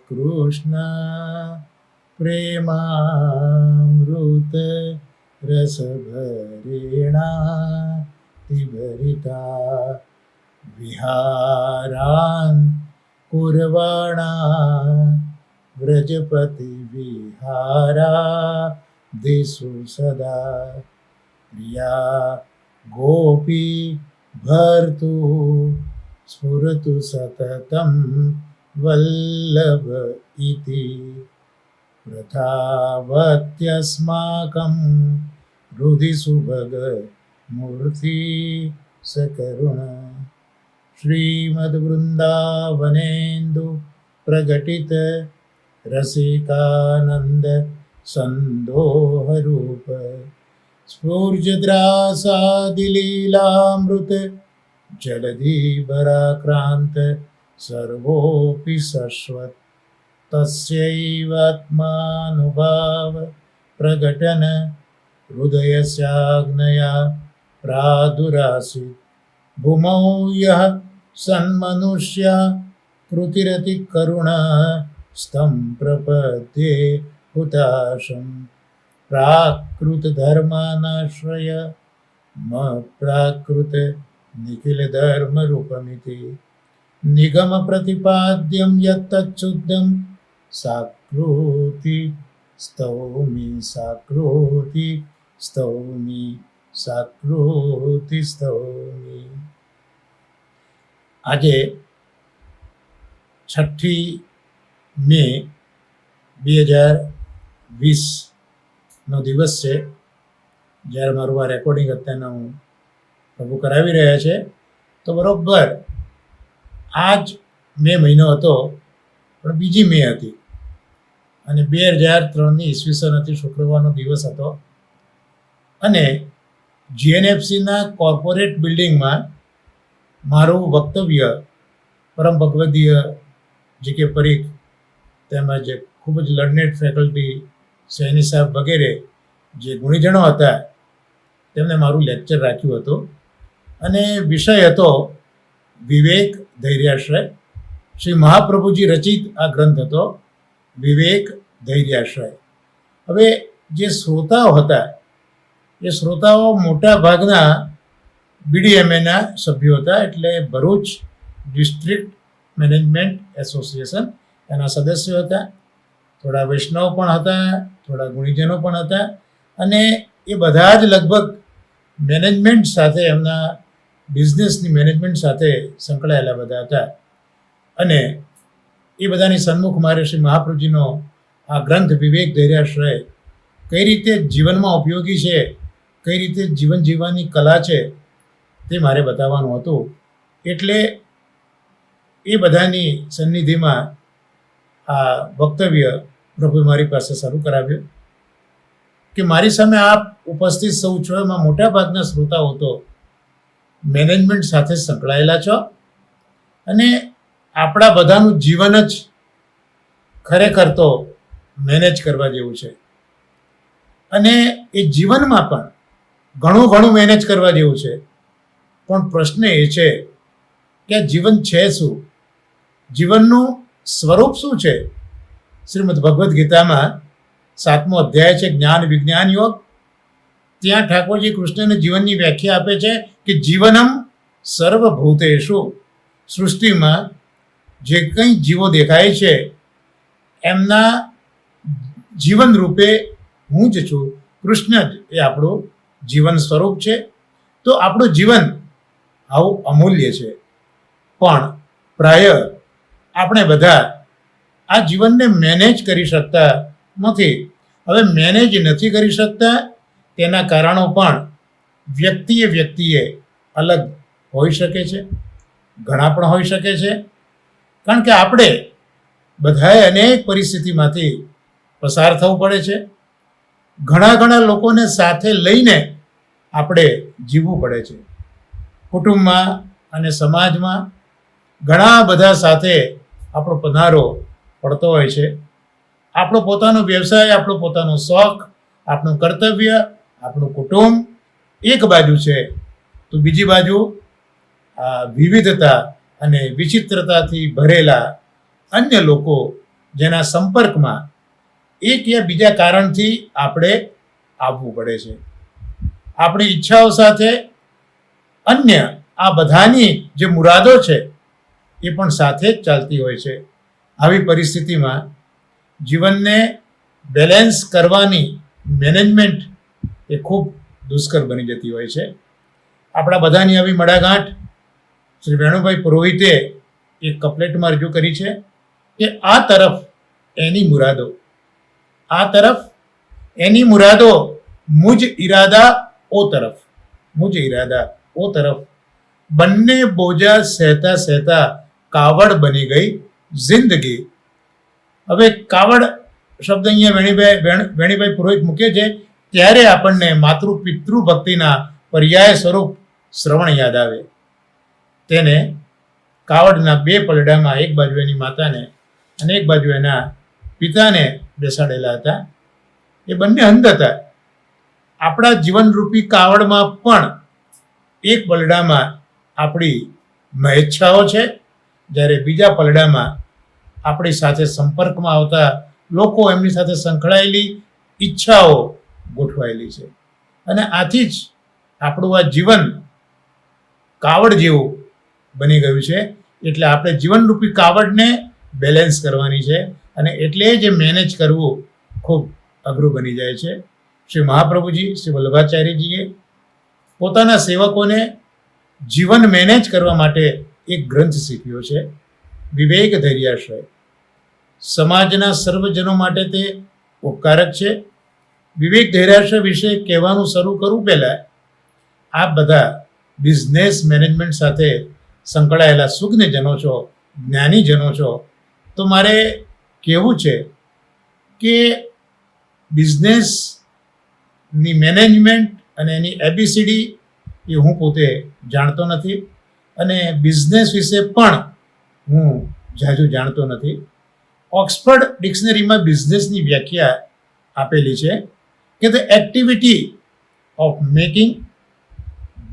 कृष्ण प्रेमामृत रस भरेणा तिभरिता विहारान् कुर्वाणा व्रजपति विहारा दिशु सदा प्रिया गोपी भर्तु स्फुरतु सततं वल्लभ इति प्रथावत्यस्माकं हृदि सुभग मूर्ति सकरुण श्रीमद्वृन्दावनेन्दु प्रकटित रसिकानंद संदोह रूप स्फूर्जद्रासादिलीलामृत जलधिभराक्रांत सर्वोऽपि शश्वत् तस्यैवात्मानुभाव प्रकटन हृदयस्याग्नया प्रादुरासीत् भूमौ यः सन्मनुष्य कृतिरतिकरुणः स्तं प्रपद्ये हुताशं प्राकृतधर्मानाश्रय प्राकृत निखिलधर्मरूपमिति निगमप्रतिपाद्यं यत्तच्छुद्धं साकृति स्तौमि साकृति स्तौमि साकृति स्तौमि। આજે 6 મે 2020નો દિવસ છે જ્યારે મારું આ રેકોર્ડિંગ અત્યારના હું પ્રભુ કરાવી રહ્યા છે. તો બરોબર આ જ મે મહિનો હતો, પણ બીજી મે હતી અને 2003ની ઈસવીસન હતી, શુક્રવારનો દિવસ હતો. અને જીએનએફસીના કોર્પોરેટ બિલ્ડિંગમાં મારું વક્તવ્ય પરમ ભગવદીય જે.કે. પરીખ તેમજ ખૂબ જ લર્નેડ ફેકલ્ટી સૈની સાહેબ વગેરે જે ગુણીજનો હતા તેમણે મારું લેક્ચર રાખ્યું હતું અને વિષય હતો વિવેક ધૈર્યાશ્રય. શ્રી મહાપ્રભુજી રચિત આ ગ્રંથ હતો વિવેક ધૈર્યાશ્રય. હવે જે શ્રોતાઓ હતા એ શ્રોતાઓ મોટા ભાગના બીડીએમએના સભ્યો હતા, એટલે ભરૂચ ડિસ્ટ્રિક્ટ મેનેજમેન્ટ એસોસિએશન એના સદસ્યો હતા. થોડા વૈષ્ણવ પણ હતા, થોડા ગુણીજનો પણ હતા અને એ બધા જ લગભગ મેનેજમેન્ટ સાથે, એમના બિઝનેસની મેનેજમેન્ટ સાથે સંકળાયેલા બધા હતા. અને એ બધાની સન્મુખ મારે શ્રી મહાપ્રભુજીનો આ ગ્રંથ વિવેક ધૈર્યાશ્રય કઈ રીતે જીવનમાં ઉપયોગી છે, કઈ રીતે જીવન જીવવાની કલા છે તે મારે બતાવવાનું હતું. એટલે એ બધાની સન્નિધિમાં આ વક્તવ્ય પ્રભુએ મારી પાસે શરૂ કરાવ્યું કે મારી સામે આપ ઉપસ્થિત સૌ છો, એમાં મોટાભાગના શ્રોતાઓ તો મેનેજમેન્ટ સાથે સંકળાયેલા છો અને આપણા બધાનું જીવન જ ખરેખર તો મેનેજ કરવા જેવું છે. અને એ જીવનમાં પણ ઘણું મેનેજ કરવા જેવું છે. પણ પ્રશ્ન એ છે કે આ જીવન છે શું, જીવનનું સ્વરૂપ શું છે? શ્રીમદ ભગવદ્ ગીતામાં 7મો અધ્યાય છે જ્ઞાન વિજ્ઞાન યોગ. ત્યાં ઠાકોરજી કૃષ્ણને જીવનની વ્યાખ્યા આપે છે કે જીવનમ સર્વભૂતેષુ. સૃષ્ટિમાં જે કંઈ જીવો દેખાય છે એમના જીવન રૂપે હું જ છું, કૃષ્ણ જ એ આપણું જીવન સ્વરૂપ છે. તો આપણું જીવન આવું અમૂલ્ય છે, પણ પ્રાય આપણે બધા આ જીવનને મેનેજ કરી શકતા નથી. હવે મેનેજ નથી કરી શકતા તેના કારણો પણ વ્યક્તિએ અલગ હોઈ શકે છે, ઘણા પણ હોઈ શકે છે. કારણ કે આપણે બધાએ અનેક પરિસ્થિતિમાંથી પસાર થવું પડે છે. ઘણા લોકોને સાથે લઈને આપણે જીવવું પડે છે. કુટુંબમાં અને સમાજમાં ઘણા બધા સાથે આપણો પધારો પડતો હોય છે. આપણો પોતાનો વ્યવસાય, આપણો પોતાનો શોખ, આપણું કર્તવ્ય, આપણું કુટુંબ એક બાજુ છે, તો બીજી બાજુ આ વિવિધતા અને વિચિત્રતાથી ભરેલા અન્ય લોકો જેના સંપર્કમાં એક યા બીજા કારણથી આપણે આવવું પડે છે. આપણી ઈચ્છાઓ સાથે અન્ય આ બધાની જે મુરાદો છે એ પણ સાથે જ ચાલતી હોય છે. આવી પરિસ્થિતિમાં જીવનને બેલેન્સ કરવાની મેનેજમેન્ટ એ ખૂબ દુષ્કર બની જતી હોય છે. આપણા બધાની આવી મડાગાંઠ શ્રી વેણુભાઈ પુરોહિતે એક કપલેટમાં રજૂ કરી છે કે આ તરફ એની મુરાદો, આ તરફ એની મુરાદો, મુજ ઈરાદા ઓ તરફ, મુજ ઈરાદા ઓ તરફ, બંને બોજા સહેતા સહેતા કાવડ બની ગઈ જિંદગી. હવે કાવડ શબ્દ અહીંયા વેણીભાઈ પુરોહિત મૂકે છે ત્યારે આપણને માતૃ પિતૃ ભક્તિના પર્યાય સ્વરૂપ શ્રવણ યાદ આવે. તેને કાવડના બે પલડામાં એક બાજુ એની માતાને અને એક બાજુ એના પિતાને બેસાડેલા હતા. એ બંને અંધ હતા. આપણા જીવનરૂપી કાવડમાં પણ એક પલડામાં આપણી મહેચ્છાઓ છે, જ્યારે બીજા પલડામાં આપણી સાથે સંપર્કમાં આવતા લોકો, એમની સાથે સંકળાયેલી ઈચ્છાઓ ગોઠવાયેલી છે. અને આથી જ આપણું આ જીવન કાવડ જેવું બની ગયું છે. એટલે આપણે જીવનરૂપી કાવડને બેલેન્સ કરવાની છે અને એટલે જ મેનેજ કરવું ખૂબ અઘરું બની જાય છે. શ્રી મહાપ્રભુજી, શ્રી વલ્લભાચાર્યજીએ પોતાના સેવકોને જીવન મેનેજ કરવા માટે એક ગ્રંથ શીખ્યો છે, વિવેક ધૈર્યાશ્રય. સમાજના સર્વજનો માટે તે ઉપકારક છે. વિવેક ધૈર્યાશ્રય વિશે કહેવાનું શરૂ કરું પહેલાં, આપ બધા બિઝનેસ મેનેજમેન્ટ સાથે સંકળાયેલા સુજ્ઞજનો છો, જ્ઞાનીજનો છો, તો મારે કહેવું છે કે બિઝનેસની મેનેજમેન્ટ અને એની એબીસીડી એ હું પોતે જાણતો નથી અને બિઝનેસ વિશે પણ હું ઝાઝુ જાણતો નથી. ઓક્સફર્ડ ડિક્શનરીમાં બિઝનેસની વ્યાખ્યા આપેલી છે કે the activity of making,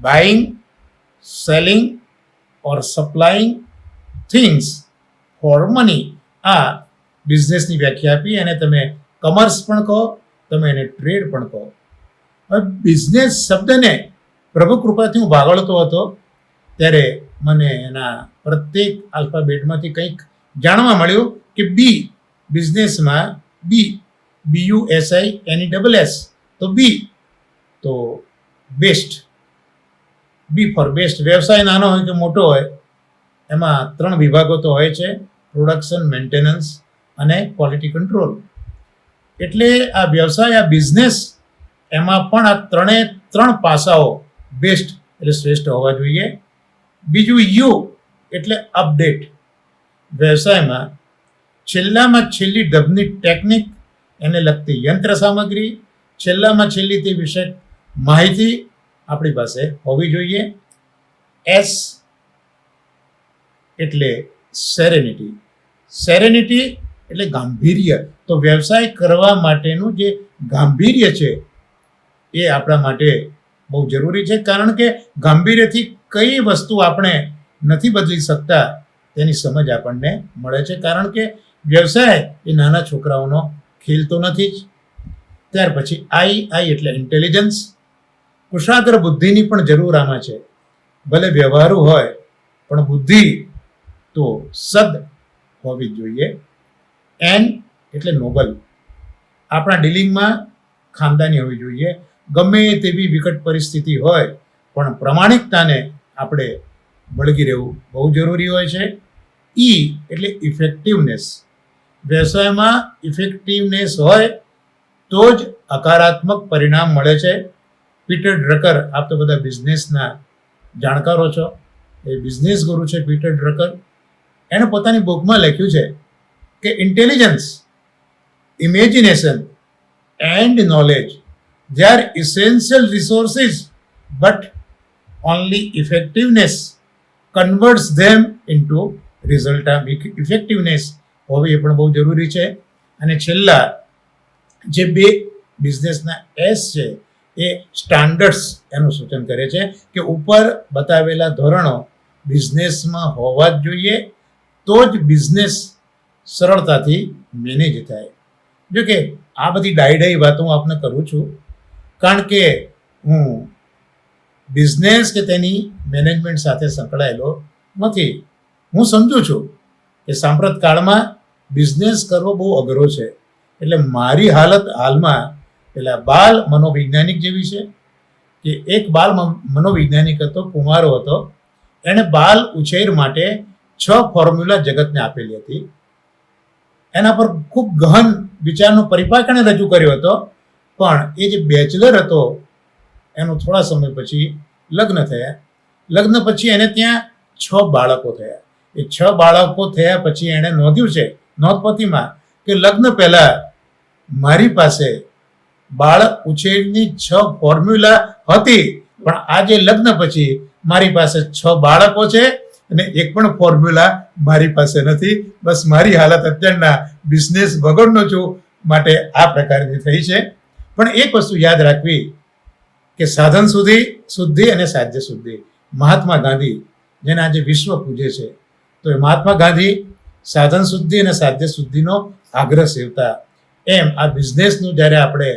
buying, selling or supplying things for money. આ બિઝનેસની વ્યાખ્યા આપી અને તમે કમર્સ પણ કહો, તમે એને ટ્રેડ પણ કહો. હવે બિઝનેસ શબ્દને પ્રભુ કૃપાથી હું ભાગળતો હતો ત્યારે મને એના પ્રત્યેક આલ્ફાબેટમાંથી કંઈક જાણવા મળ્યું કે બી, બિઝનેસમાં બી, BUSINESS, તો બી તો બેસ્ટ, બી ફોર બેસ્ટ. વ્યવસાય નાનો હોય કે મોટો હોય, એમાં 3 વિભાગો તો હોય છે, પ્રોડક્શન, મેન્ટેનન્સ અને ક્વોલિટી કંટ્રોલ. એટલે આ વ્યવસાય, આ બિઝનેસ, એમાં પણ આ 3 પાસાઓ બેસ્ટ એટલે શ્રેષ્ઠ હોવા જોઈએ. બીજું યુ એટલે અપડેટ. વ્યવસાયમાં છેલ્લામાં છેલ્લી ઢબની ટેકનિક, એને લગતી યંત્ર સામગ્રી, છેલ્લામાં છેલ્લી તે વિશે માહિતી આપણી પાસે હોવી જોઈએ. એસ એટલે સેરેનિટી. સેરેનિટી એટલે ગાંભીર્ય. તો વ્યવસાય કરવા માટેનું જે ગાંભીર્ય છે એ આપણા માટે બહુ જરૂરી છે, કારણ કે ગાંભીર્યથી કઈ વસ્તુ આપણે નથી બદલી શકતા તેની સમજ આપણને મળે છે. કારણ કે વ્યવસાય એ નાના છોકરાઓનો ખેલ તો નથી જ. ત્યાર પછી આઈ એટલે ઇન્ટેલિજન્સ. કુશાગ્ર બુદ્ધિની પણ જરૂર આમાં છે. ભલે વ્યવહારુ હોય પણ બુદ્ધિ તો સદ હોવી જ જોઈએ. એન એટલે નોબલ. આપણા ડીલિંગમાં ખાનદાની હોવી જોઈએ. ગમે તેવી વિકટ પરિસ્થિતિ હોય પણ પ્રમાણિકતાને આપણે વળગી રહેવું બહુ જરૂરી હોય છે. ઈ એટલે ઇફેક્ટિવનેસ. વ્યવસાયમાં ઇફેક્ટિવનેસ હોય તો જ હકારાત્મક પરિણામ મળે છે. પીટર ડ્રકર, આપ તો બધા બિઝનેસના જાણકારો છો, એ બિઝનેસ ગુરુ છે પીટર ડ્રકર. એણે પોતાની બુકમાં લખ્યું છે કે intelligence, imagination and knowledge, they are essential resources, but only effectiveness converts them into result. Effectiveness હોવી એ પણ બહુ જરૂરી છે. અને છેલ્લા જે 2 બિઝનેસના એસ છે એ સ્ટાન્ડર્ડ્સ એનું સૂચન કરે છે કે ઉપર બતાવેલા ધોરણો બિઝનેસમાં હોવા જ જોઈએ, તો જ બિઝનેસ સરળતાથી મેનેજ થાય. જો કે આ બધી ડાઈ વાતો હું આપને કરું છું કારણ કે હું બિઝનેસ કે તેની મેનેજમેન્ટ સાથે સંકળાયેલો નથી. હું સમજુ છું કે સાંપ્રત કાળમાં બિઝનેસ કરવો બહુ અઘરો છે. એટલે મારી હાલત હાલમાં પેલા બાલ મનોવૈજ્ઞાનિક જેવી છે કે એક બાલ મનોવૈજ્ઞાનિક હતો, કુમારો હતો. એણે બાલ ઉછેર માટે 6 ફોર્મ્યુલા જગતને આપેલી હતી. એના પર ખૂબ ગહન વિચારનો પરિપાક એણે રજૂ કર્યો હતો. પણ એ જે બેચલર હતો એનો થોડા સમય પછી લગ્ન થયા. લગ્ન પછી એને ત્યાં 6 બાળકો થયા. એ 6 બાળકો થયા પછી એણે નોંધ્યું છે નોંધપોથીમાં કે લગ્ન પહેલા મારી પાસે બાળક ઉછેરની 6 ફોર્મ્યુલા હતી, પણ આજે લગ્ન પછી મારી પાસે 6 બાળકો છે અને એક પણ ફોર્મ્યુલા મારી પાસે નથી. બસ મારી હાલત અત્યારના બિઝનેસ વગરનો છું, માટે આ પ્રકારની થઈ છે. પણ એક વસ્તુ યાદ રાખવી કે સાધન શુદ્ધિ અને સાધ્ય શુદ્ધિ. મહાત્મા ગાંધી જેને આજે વિશ્વ પૂજે છે, તો એ મહાત્મા ગાંધી સાધન શુદ્ધિ અને સાધ્ય શુદ્ધિનો આગ્રહ સેવતા. એમ આ બિઝનેસનું જ્યારે આપણે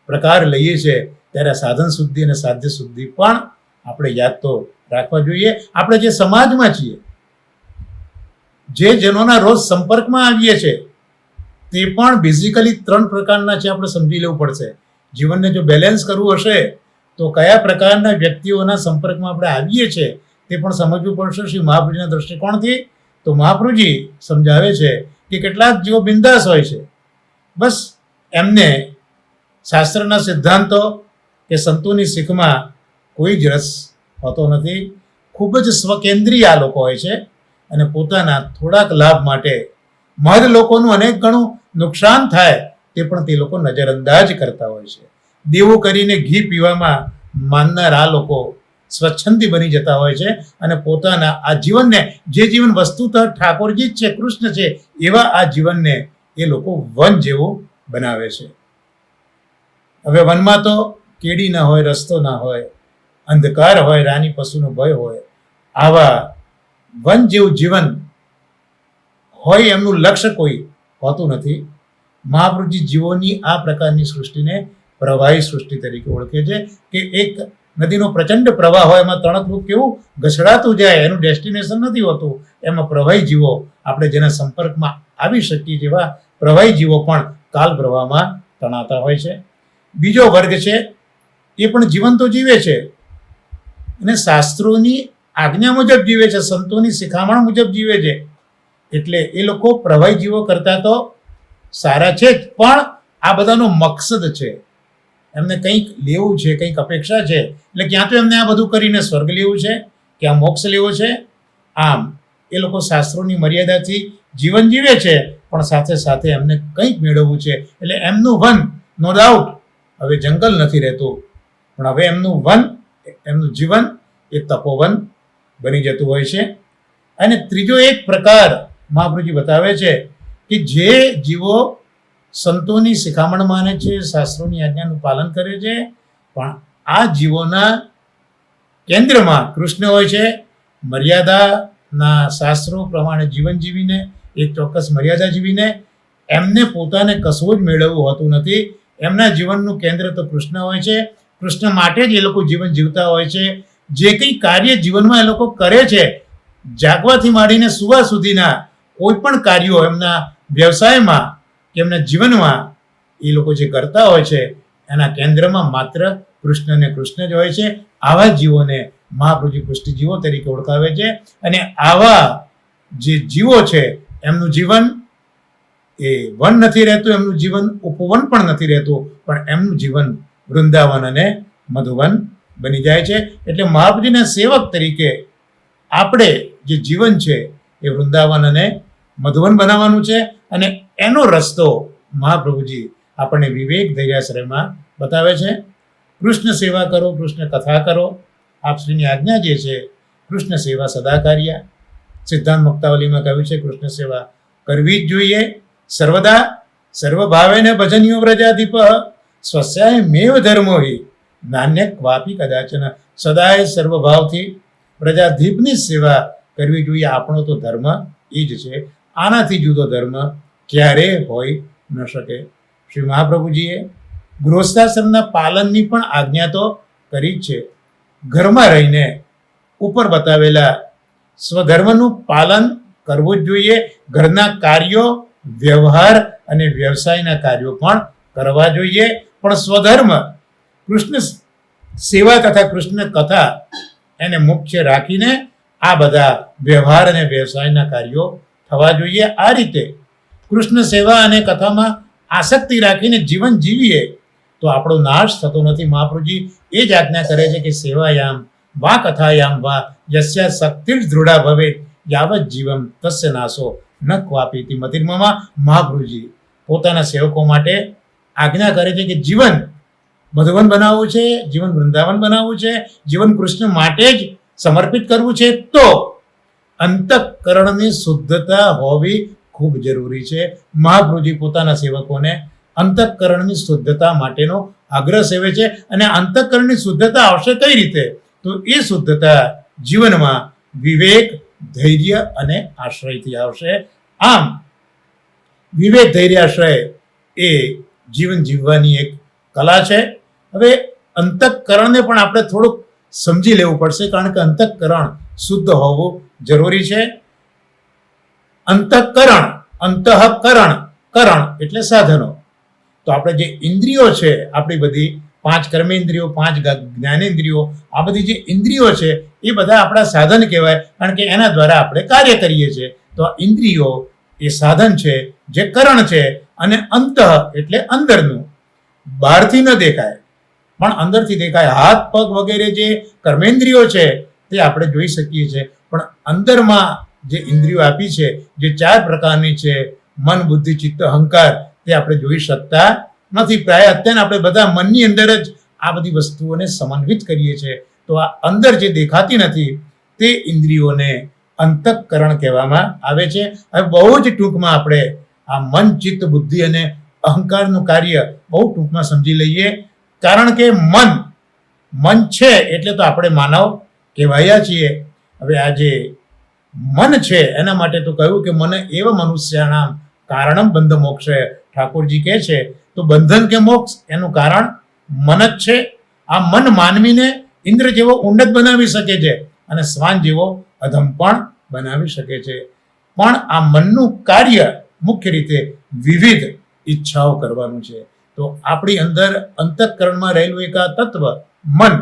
પ્રકાર લઈએ છીએ ત્યારે સાધન શુદ્ધિ અને સાધ્ય શુદ્ધિ પણ આપણે યાદ તો રાખવા જોઈએ. આપણે જે સમાજમાં છીએ, જે જનોના રોજ સંપર્કમાં આવીએ છીએ, તે પણ બેઝિકલી 3 પ્રકારના છે. આપણે સમજી લેવું પડશે. જીવનને જો બેલેન્સ કરવું હશે તો કયા પ્રકારના વ્યક્તિઓના સંપર્કમાં આપણે આવીએ છીએ તે પણ સમજવું પડશે. શ્રી મહાપ્રભુજીના દ્રષ્ટિકોણથી તો મહાપ્રભુજી સમજાવે છે કે કેટલાક જીવો બિંદાસ હોય છે, બસ એમને શાસ્ત્રના સિદ્ધાંતો કે સંતોની શીખમાં કોઈ જ રસ હોતો નથી. ખૂબ જ સ્વકેન્દ્રીય આ લોકો હોય છે અને પોતાના થોડાક લાભ માટે મહદ લોકોનું અનેક ગણું નુકસાન થાય તે પણ તે લોકો નજરઅંદાજ કરતા હોય છે. દેવું કરીને ઘી પીવામાં માનનાર આ લોકો સ્વચ્છંદી બની જતા હોય છે અને પોતાના આ જીવનને, જે જીવન વસ્તુતઃ ઠાકોરજી જ છે, કૃષ્ણ છે, એવા આ જીવનને એ લોકો વન જેવું બનાવે છે. હવે વનમાં તો કેડી ના હોય, રસ્તો ના હોય, અંધકાર હોય, રાની પશુનો ભય હોય. આવા વન જેવું જીવન હોય એમનું લક્ષ્ય કોઈ હોતું નથી. મહાપ્રભુજી જીવોની આ પ્રકારની સૃષ્ટિને પ્રવાહી સૃષ્ટિ તરીકે ઓળખે છે કે એક નદીનો પ્રચંડ પ્રવાહ હોય, એમાં તણકરૂપ કેવું ઘસડાતું જાય, એનું ડેસ્ટિનેશન નથી હોતું. એમાં પ્રવાહી જીવો, આપણે જેના સંપર્કમાં આવી શકીએ જેવા પ્રવાહી જીવો પણ કાલ પ્રવાહમાં તણાતા હોય છે. બીજો વર્ગ છે, એ પણ જીવન તો જીવે છે અને શાસ્ત્રોની આજ્ઞા મુજબ જીવે છે, સંતોની શિખામણ મુજબ જીવે છે. એટલે એ લોકો પ્રવાહી જીવો કરતા તો સારા છે જ, પણ આ બધાનો મકસદ છે, એમને કંઈક લેવું છે, કંઈક અપેક્ષા છે. એટલે ક્યાં તો એમને આ બધું કરીને સ્વર્ગ લેવું છે, ક્યાં મોક્ષ લેવો છે. આમ એ લોકો શાસ્ત્રોની મર્યાદાથી જીવન જીવે છે, પણ સાથે સાથે એમને કંઈક મેળવવું છે. એટલે એમનું વન નો ડાઉટ હવે જંગલ નથી રહેતું, પણ હવે એમનું વન, એમનું જીવન એ તપોવન બની જતું હોય છે. અને ત્રીજો એક પ્રકાર મહાપ્રભુજી બતાવે છે કે જે જીવો સંતોની શિખામણ માને છે, શાસ્ત્રોની આજ્ઞાનું પાલન કરે છે, પણ આ જીવોના કેન્દ્રમાં કૃષ્ણ હોય છે. મર્યાદાના શાસ્ત્રો પ્રમાણે જીવન જીવીને, એક ચોક્કસ મર્યાદા જીવીને એમને પોતાને કશું જ મેળવવું હોતું નથી. એમના જીવનનું કેન્દ્ર તો કૃષ્ણ હોય છે. કૃષ્ણ માટે જ એ લોકો જીવન જીવતા હોય છે. જે કંઈ કાર્ય જીવનમાં એ લોકો કરે છે, જાગવાથી માંડીને સુવા સુધીના કોઈ પણ કાર્યો એમના વ્યવસાયમાં કે એમના જીવનમાં એ લોકો જે કરતા હોય છે, એના કેન્દ્રમાં માત્ર કૃષ્ણ ને કૃષ્ણ જ હોય છે. આવા જીવોને મહાપ્રભુજી પુષ્ટિ જીવો તરીકે ઓળખાવે છે. અને આવા જે જીવો છે એમનું જીવન એ વન નથી રહેતું, એમનું જીવન ઉપવન પણ નથી રહેતું, પણ એમનું જીવન વૃંદાવન અને મધુવન બની જાય છે. એટલે મહાપ્રભુજીના સેવક તરીકે આપણે જે જીવન છે એ વૃંદાવન અને મધુવન બનાવવાનું છે. અને એનો રસ્તો મહાપ્રભુજી આપણને વિવેક ધૈર્યાશ્રયમાં બતાવે છે. કૃષ્ણ સેવા કરો, કૃષ્ણ કથા કરો, આપશ્રીની આજ્ઞા જે છે કૃષ્ણ સેવા સદા કાર્યા. સિદ્ધાંત મુક્તાવલીમાં કહ્યું છે કૃષ્ણ સેવા કરવી જ જોઈએ સર્વદા. સર્વભાવેને ભજનીયો વ્રજાધિપ સ્વસ્યાય મેવ ધર્મો હિ નાન્ય ક્વાપી કદાચન. સદાય સર્વભાવથી પ્રજાધીપની સેવા કરવી જોઈએ. આપણો તો ધર્મ એ જ છે. આનાથી જુદો ધર્મ ક્યારેય હોઈ ન શકે. શ્રી મહાપ્રભુજીએ ગૃહસ્થાશ્રમના પાલનની પણ આજ્ઞા તો કરી જ છે. ઘરમાં રહીને ઉપર બતાવેલા સ્વધર્મનું પાલન કરવું જ જોઈએ. ઘરના કાર્યો, વ્યવહાર અને વ્યવસાયના કાર્યો પણ કરવા જોઈએ. પણ સ્વધર્મ, કૃષ્ણ સેવા તથા કૃષ્ણ કથા એને મુખ્ય રાખીને આ બધા વ્યવહાર અને વ્યવસાયના કાર્યો થવા જોઈએ. આ રીતે કૃષ્ણ સેવા અને કથામાં આસક્તિ રાખીને જીવન જીવીએ તો આપણો નાશ થતો નથી. મહાપ્રભુજી એ જ આજ્ઞા કરે છે કે સેવાયામ વા કથાયામ વા યસ્યા શક્તિર દૃઢા ભવે યાવત જીવમ તસ્ય નાશો ન ક્વાપીતિ. મતિર્મમાં મહાપ્રભુજી પોતાના સેવકો માટે આજ્ઞા કરે છે કે જીવન મધુવન બનાવવું છે, જીવન વૃંદાવન બનાવવું છે, જીવન કૃષ્ણ માટે જ સમર્પિત કરવું છે તો અંતઃકરણની શુદ્ધતા હોવી ખૂબ જરૂરી છે. મહાપ્રભુજી પોતાના સેવકોને અંતઃકરણની શુદ્ધતા માટેનો આગ્રહ સેવે છે. અને અંતઃકરણની શુદ્ધતા આવશે કઈ રીતે? તો એ શુદ્ધતા જીવનમાં વિવેક, ધૈર્ય અને આશ્રયથી આવશે. આમ વિવેક, ધૈર્ય, આશ્રય એ જીવન જીવવાની એક કલા છે. હવે અંતઃકરણને પણ આપણે થોડુંક સમજી લેવું પડશે, કારણ કે અંતઃકરણ શુદ્ધ હોવું જરૂરી છે. અંતઃકરણ, અંતઃકરણ, કરણ એટલે સાધનો. તો આપણે જે ઇન્દ્રિયો છે, આપણી બધી 5 કર્મેન્દ્રિયો, 5 જ્ઞાનેન્દ્રિયો, આ બધી જે ઇન્દ્રિયો છે એ બધા આપણા સાધન કહેવાય, કારણ કે એના દ્વારા આપણે કાર્ય કરીએ છીએ. તો આ ઇન્દ્રિયો એ સાધન છે, જે કરણ છે. અને અંતઃ એટલે અંદરનું, બહારથી ન દેખાય પણ અંદરથી દેખાય. હાથ, પગ વગેરે જે કર્મેન્દ્રિયો છે તે આપણે જોઈ શકીએ છીએ, પણ અંદરમાં જે ઇન્દ્રિયો આપી છે, જે 4 પ્રકારની છે, મન, બુદ્ધિ, ચિત્ત, અહંકાર, તે આપણે જોઈ શકતા નથી. પ્રાય અત્યારે આપણે બધા મનની અંદર જ આ બધી વસ્તુઓને સમન્વિત કરીએ છીએ. તો આ અંદર જે દેખાતી નથી તે ઇન્દ્રિયોને અંતઃકરણ કહેવામાં આવે છે. હવે બહુ જ ટૂંકમાં આપણે આ મન, ચિત્ત, બુદ્ધિ અને અહંકારનું કાર્ય બહુ ટૂંકમાં સમજી લઈએ. કારણ કે મન છે એટલે તો આપણે માનવ કહેવાયા છીએ. હવે આ જે મન છે એના માટે તો કહ્યું કે મને એવ મનુષ્યાણામ કારણમ બંધ મોક્ષ. ઠાકોરજી કહે છે તો બંધન કે મોક્ષ એનું કારણ મન જ છે. આ મન માનવીને ઇન્દ્ર જેવો ઉન્નત બનાવી શકે છે અને શ્વાન જેવો અધમ પણ બનાવી શકે છે. પણ આ મનનું કાર્ય મુખ્ય રીતે વિવિધ ઈચ્છાઓ કરવાનું છે. તો આપણી અંદર અંતઃકરણમાં રહેલું એક આ તત્વ મન,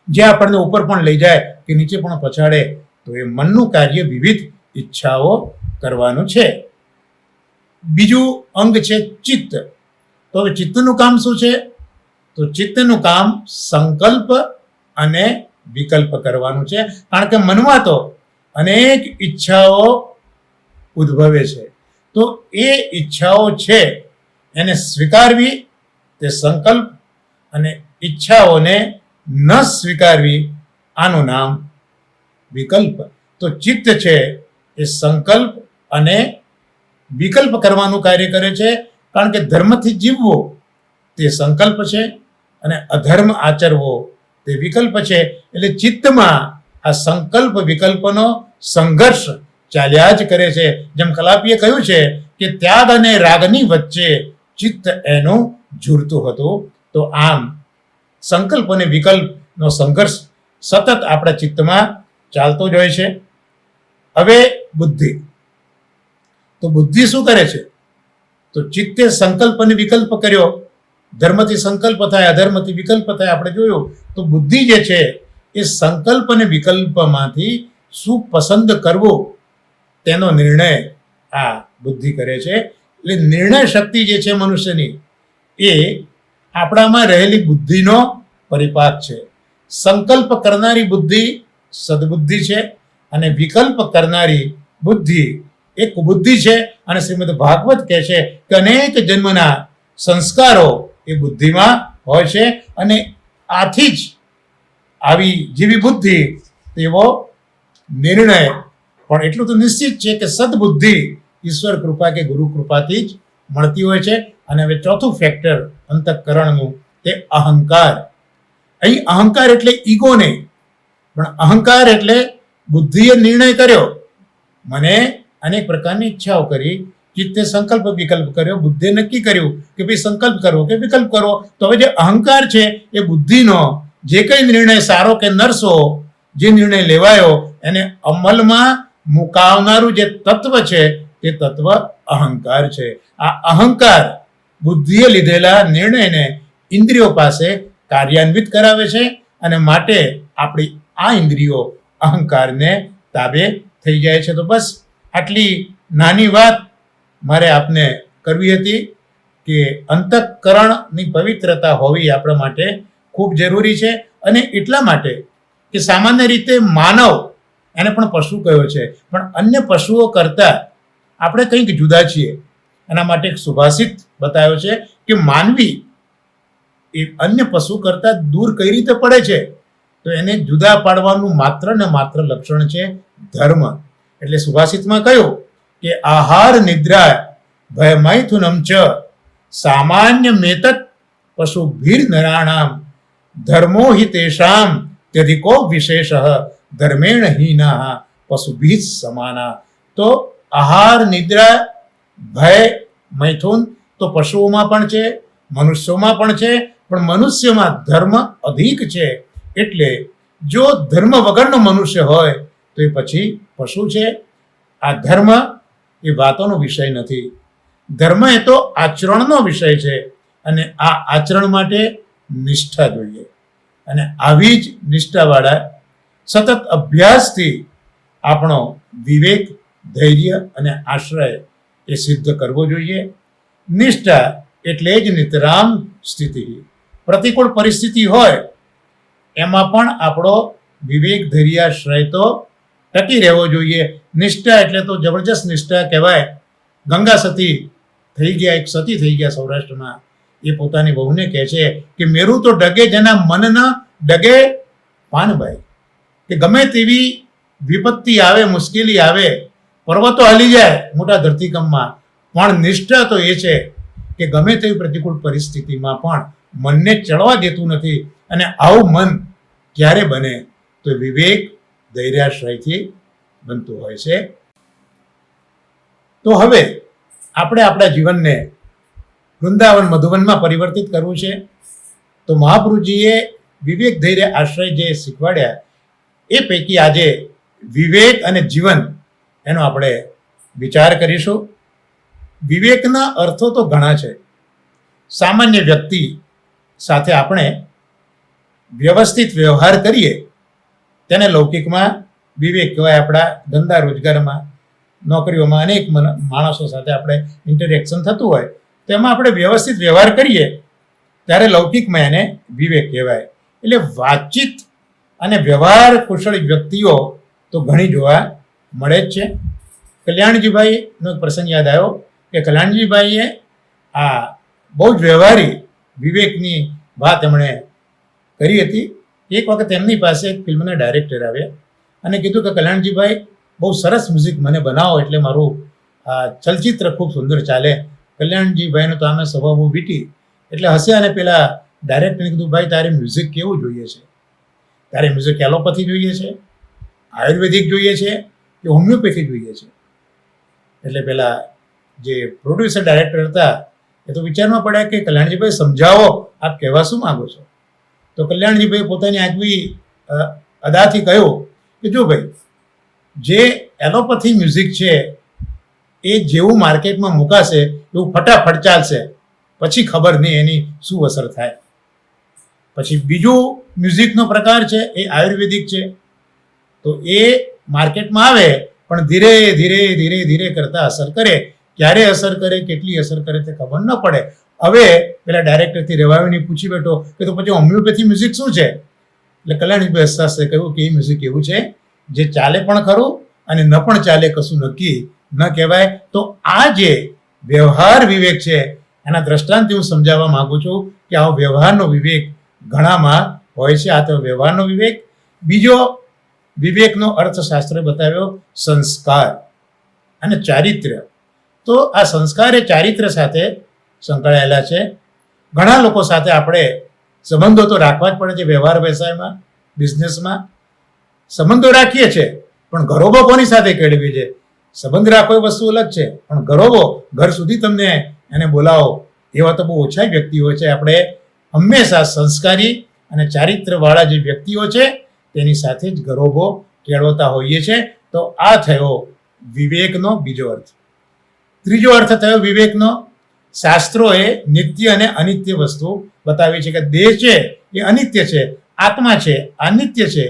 જે આપણને ઉપર પણ લઈ જાય કે નીચે પણ પછાડે, તો એ મનનું કાર્ય વિવિધ ઈચ્છાઓ કરવાનું છે. બીજું અંગ છે ચિત્ત. તો હવે ચિત્તનું કામ શું છે? તો ચિત્તનું કામ સંકલ્પ અને વિકલ્પ કરવાનું છે. કારણ કે મનમાં તો અનેક ઈચ્છાઓ ઉદ્ભવે છે. તો એ ઈચ્છાઓ છે એને સ્વીકારવી તે સંકલ્પ, અને ઈચ્છાઓને ન સ્વીકારવી આનું નામ વિકલ્પ. તો ચિત્ત છે એ સંકલ્પ અને વિકલ્પ કરવાનું કાર્ય કરે છે. કારણ કે ધર્મથી જીવવું તે સંકલ્પ છે અને અધર્મ આચરવો તે વિકલ્પ છે. એટલે ચિત્તમાં આ સંકલ્પ વિકલ્પનો સંઘર્ષ ચાલ્યા જ કરે છે. જેમ કલાપીએ કહ્યું છે કે ત્યાગ અને રાગની વચ્ચે ચિત્ત એનું ઝૂરતું હતું. તો આમ સંકલ્પ અને વિકલ્પનો સંઘર્ષ સતત આપણા ચિત્તમાં ચાલતો જ હોય છે. હવે બુદ્ધિ, તો બુદ્ધિ શું કરે છે? તો ચિત્તે સંકલ્પ અને વિકલ્પ કર્યો, ધર્મથી સંકલ્પ થાય, અધર્મથી વિકલ્પ થાય, આપણે જોયું. તો બુદ્ધિ જે છે એ સંકલ્પ અને વિકલ્પમાંથી શું પસંદ કરવું તેનો નિર્ણય આ બુદ્ધિ કરે છે. એટલે નિર્ણય શક્તિ જે છે મનુષ્યની, એ આપણામાં રહેલી બુદ્ધિનો પરિપાક છે. સંકલ્પ કરનારી બુદ્ધિ સદબુદ્ધિ છે અને વિકલ્પ કરનારી બુદ્ધિ એ કુબુદ્ધિ છે. અને શ્રીમદ ભાગવત કહે છે કે અનેક જન્મના સંસ્કારો એ બુદ્ધિમાં હોય છે, અને આથી જ આવી જેવી બુદ્ધિ તેવો નિર્ણય પણ એટલું તો નિશ્ચિત છે કે સદબુદ્ધિ ઈશ્વર કૃપા કે ગુરુ કૃપાથી જ મળતી હોય છે. અને હવે ચોથું ફેક્ટર અંતઃકરણનું તે અહંકાર. અહીં અહંકાર એટલે ઈગો નહીં, પણ અહંકાર એટલે બુદ્ધિએ નિર્ણય કર્યો મને અનેક પ્રકારની ઈચ્છાઓ કરી, ચિત્તે સંકલ્પ વિકલ્પ કર્યો, બુદ્ધિએ નક્કી કર્યું કે ભાઈ સંકલ્પ કરવો કે વિકલ્પ કરવો. તો હવે જે અહંકાર છે એ બુદ્ધિનો જે કંઈ નિર્ણય સારો કે નરસો જે નિર્ણય લેવાયો એને અમલમાં મુકાવનારું જે તત્વ છે તે તત્વ અહંકાર છે. આ અહંકાર બુદ્ધિએ લીધેલા નિર્ણયને ઇન્દ્રિયો પાસે કાર્યાન્વિત કરાવે છે અને માટે આપણી આ ઇન્દ્રિયો અહંકારને તાબે થઈ જાય છે. તો બસ આટલી નાની વાત મારે આપને કરવી હતી કે અંતઃકરણની પવિત્રતા હોવી આપણા માટે ખૂબ જરૂરી છે. અને એટલા માટે કે સામાન્ય રીતે માનવ, એને પણ પશુ કહ્યો છે, પણ અન્ય પશુઓ કરતાં આપણે કંઈક જુદા છીએ. એના માટે એક સુભાષિત બતાવ્યો છે કે માનવી એ અન્ય પશુ કરતાં દૂર કઈ રીતે પડે છે, તો એને જુદા પાડવાનું માત્ર ને માત્ર લક્ષણ છે ધર્મ. એટલે સુભાષિતમાં કહ્યું કે આહાર નિદ્રા ભય મૈથુનમ ચ સામાન્ય મેતત પશુભીર નરાણામ ધર્મો હિ તેષામ ત્યધિકો વિશેષ ધર્મેણ હીના પશુભી સમાના. તો આહાર નિદ્રા ભય મૈથુન તો પશુઓમાં પણ છે, મનુષ્યોમાં પણ છે, પણ મનુષ્યમાં ધર્મ અધિક છે. એટલે જો ધર્મ વગરનો મનુષ્ય હોય તો એ પછી પશુ છે. આ ધર્મ એ વાતોનો વિષય નથી, ધર્મ એ તો આચરણનો વિષય છે. અને આ આચરણ માટે નિષ્ઠા જોઈએ. અને આવી જ નિષ્ઠાવાળા સતત અભ્યાસથી આપણો વિવેક, ધૈર્ય અને આશ્રય એ સિદ્ધ કરવો જોઈએ. નિષ્ઠા એટલે જ નિતરામ સ્થિતિ. પ્રતિકૂળ પરિસ્થિતિ હોય એમાં પણ આપણો વિવેક, ધૈર્ય, આશ્રય તો ટકી રહેવો જોઈએ. નિષ્ઠા એટલે તો જબરજસ્ત નિષ્ઠા કહેવાય. ગંગા સતી થઈ ગયા, એક સતી થઈ ગયા સૌરાષ્ટ્રમાં. એ પોતાની વહુને કહે છે કે મેરું તો ડગે જેના મન ન ડગે પાનબાઈ. કે ગમે તેવી વિપત્તિ આવે, મુશ્કેલી આવે, પર્વતો હાલી જાય મોટા ધરતીકંપમાં, પણ નિષ્ઠા તો એ છે કે ગમે તેવી પ્રતિકૂળ પરિસ્થિતિમાં પણ મનને ચડવા દેતું નથી. અને આવું મન ક્યારે બને તો વિવેક, ધૈર્યાશ્રયથી બનતું હોય છે. તો હવે આપણે આપણા જીવનને વૃંદાવન, મધુવનમાં પરિવર્તિત કરવું છે. તો મહાપુરુષજીએ વિવેક, ધૈર્ય, આશ્રય જે શીખવાડ્યા એ પૈકી આજે વિવેક અને જીવન એનો આપણે વિચાર કરીશું. વિવેકના અર્થો તો ઘણા છે. સામાન્ય વ્યક્તિ સાથે આપણે વ્યવસ્થિત વ્યવહાર કરીએ તેને લૌકિકમાં વિવેક કહેવાય. આપણા ધંધા રોજગારમાં, નોકરીઓમાં અનેક માણસો સાથે આપણે ઇન્ટરેક્શન થતું હોય તેમાં આપણે વ્યવસ્થિત વ્યવહાર કરીએ ત્યારે લૌકિકમાં એને વિવેક કહેવાય. એટલે વાતચીત અને વ્યવહાર કુશળ વ્યક્તિઓ તો ઘણી જોવા મળે જ છે. કલ્યાણજીભાઈનો એક પ્રસંગ યાદ આવ્યો કે કલ્યાણજીભાઈએ આ બહુ જ વ્યવહારી વિવેકની વાત એમણે કરી હતી. એક વખત એમની પાસે એક ફિલ્મના ડાયરેક્ટર આવ્યા અને કીધું કે કલ્યાણજીભાઈ, બહુ સરસ મ્યુઝિક મને બનાવો એટલે મારું ચલચિત્ર ખૂબ સુંદર ચાલે. કલ્યાણજીભાઈનો તો આમે સ્વભાવ બહુ વીટી એટલે હસ્યા અને પેલા ડાયરેક્ટરને કીધું, ભાઈ તારે મ્યુઝિક કેવું જોઈએ છે? તારે મ્યુઝિક એલોપેથી જોઈએ છે, આયુર્વેદિક જોઈએ છે કે હોમિયોપેથી જોઈએ છે? એટલે પેલા જે પ્રોડ્યુસર ડાયરેક્ટર હતા એ તો વિચારમાં પડ્યા કે કલ્યાણજીભાઈ સમજાવો, આપ કહેવા શું માગો છો? તો કલ્યાણજીભાઈ પોતાની આગવી અદાથી કહ્યું કે જો ભાઈ, જે એલોપેથી મ્યુઝિક છે એ જેવું માર્કેટમાં મુકાશે એવું ફટાફટ ચાલશે, પછી ખબર નહીં એની શું અસર થાય. પછી બીજું મ્યુઝિકનો પ્રકાર છે એ આયુર્વેદિક છે. તો એ માર્કેટમાં આવે પણ ધીરે ધીરે ધીરે ધીરે કરતા અસર કરે. ક્યારે અસર કરે, કેટલી અસર કરે તે ખબર ન પડે. હવે પેલા ડાયરેક્ટરથી રેવાવીને પૂછી બેઠો કે તો પછી હોમિયોપેથી મ્યુઝિક શું છે? એટલે કલ્યાણજીભાઈ હસ્તાસ્તે કહ્યું કે એ મ્યુઝિક એવું છે જે ચાલે પણ ખરું અને ન પણ ચાલે, કશું નક્કી ન કહેવાય. તો આ જે વ્યવહાર વિવેક છે એના દ્રષ્ટાંતથી હું સમજાવવા માંગુ છું કે આવો વ્યવહારનો વિવેક ઘણામાં હોય છે. આ તો વ્યવહારનો વિવેક. બીજો વિવેકનો અર્થશાસ્ત્રે બતાવ્યો સંસ્કાર અને ચારિત્ર્ય. તો આ સંસ્કાર એ ચારિત્ર્ય સાથે સંકળાયેલા છે. ઘણા લોકો સાથે આપણે સંબંધો તો રાખવા જ પડે છે. વ્યવહાર વ્યવસાયમાં, બિઝનેસમાં સંબંધો રાખીએ છીએ, પણ ઘરોબો કોની સાથે કેળવીએ છે? સંબંધ રાખો એ વસ્તુ અલગ છે, પણ ગરોવો ઘર સુધી તમને એને બોલાવો એવા તો બહુ ઓછા વ્યક્તિઓ છે. આપણે હંમેશા સંસ્કારી અને ચારિત્રવાળા જે વ્યક્તિઓ છે તેની સાથે જ ગરોવો કેળવતા હોઈએ છીએ. તો આ થયો વિવેકનો બીજો અર્થ. ત્રીજો અર્થ થયો વિવેકનો. શાસ્ત્રોએ નિત્ય અને અનિત્ય વસ્તુ બતાવી છે કે દેહ છે એ અનિત્ય છે, આત્મા છે આ નિત્ય છે.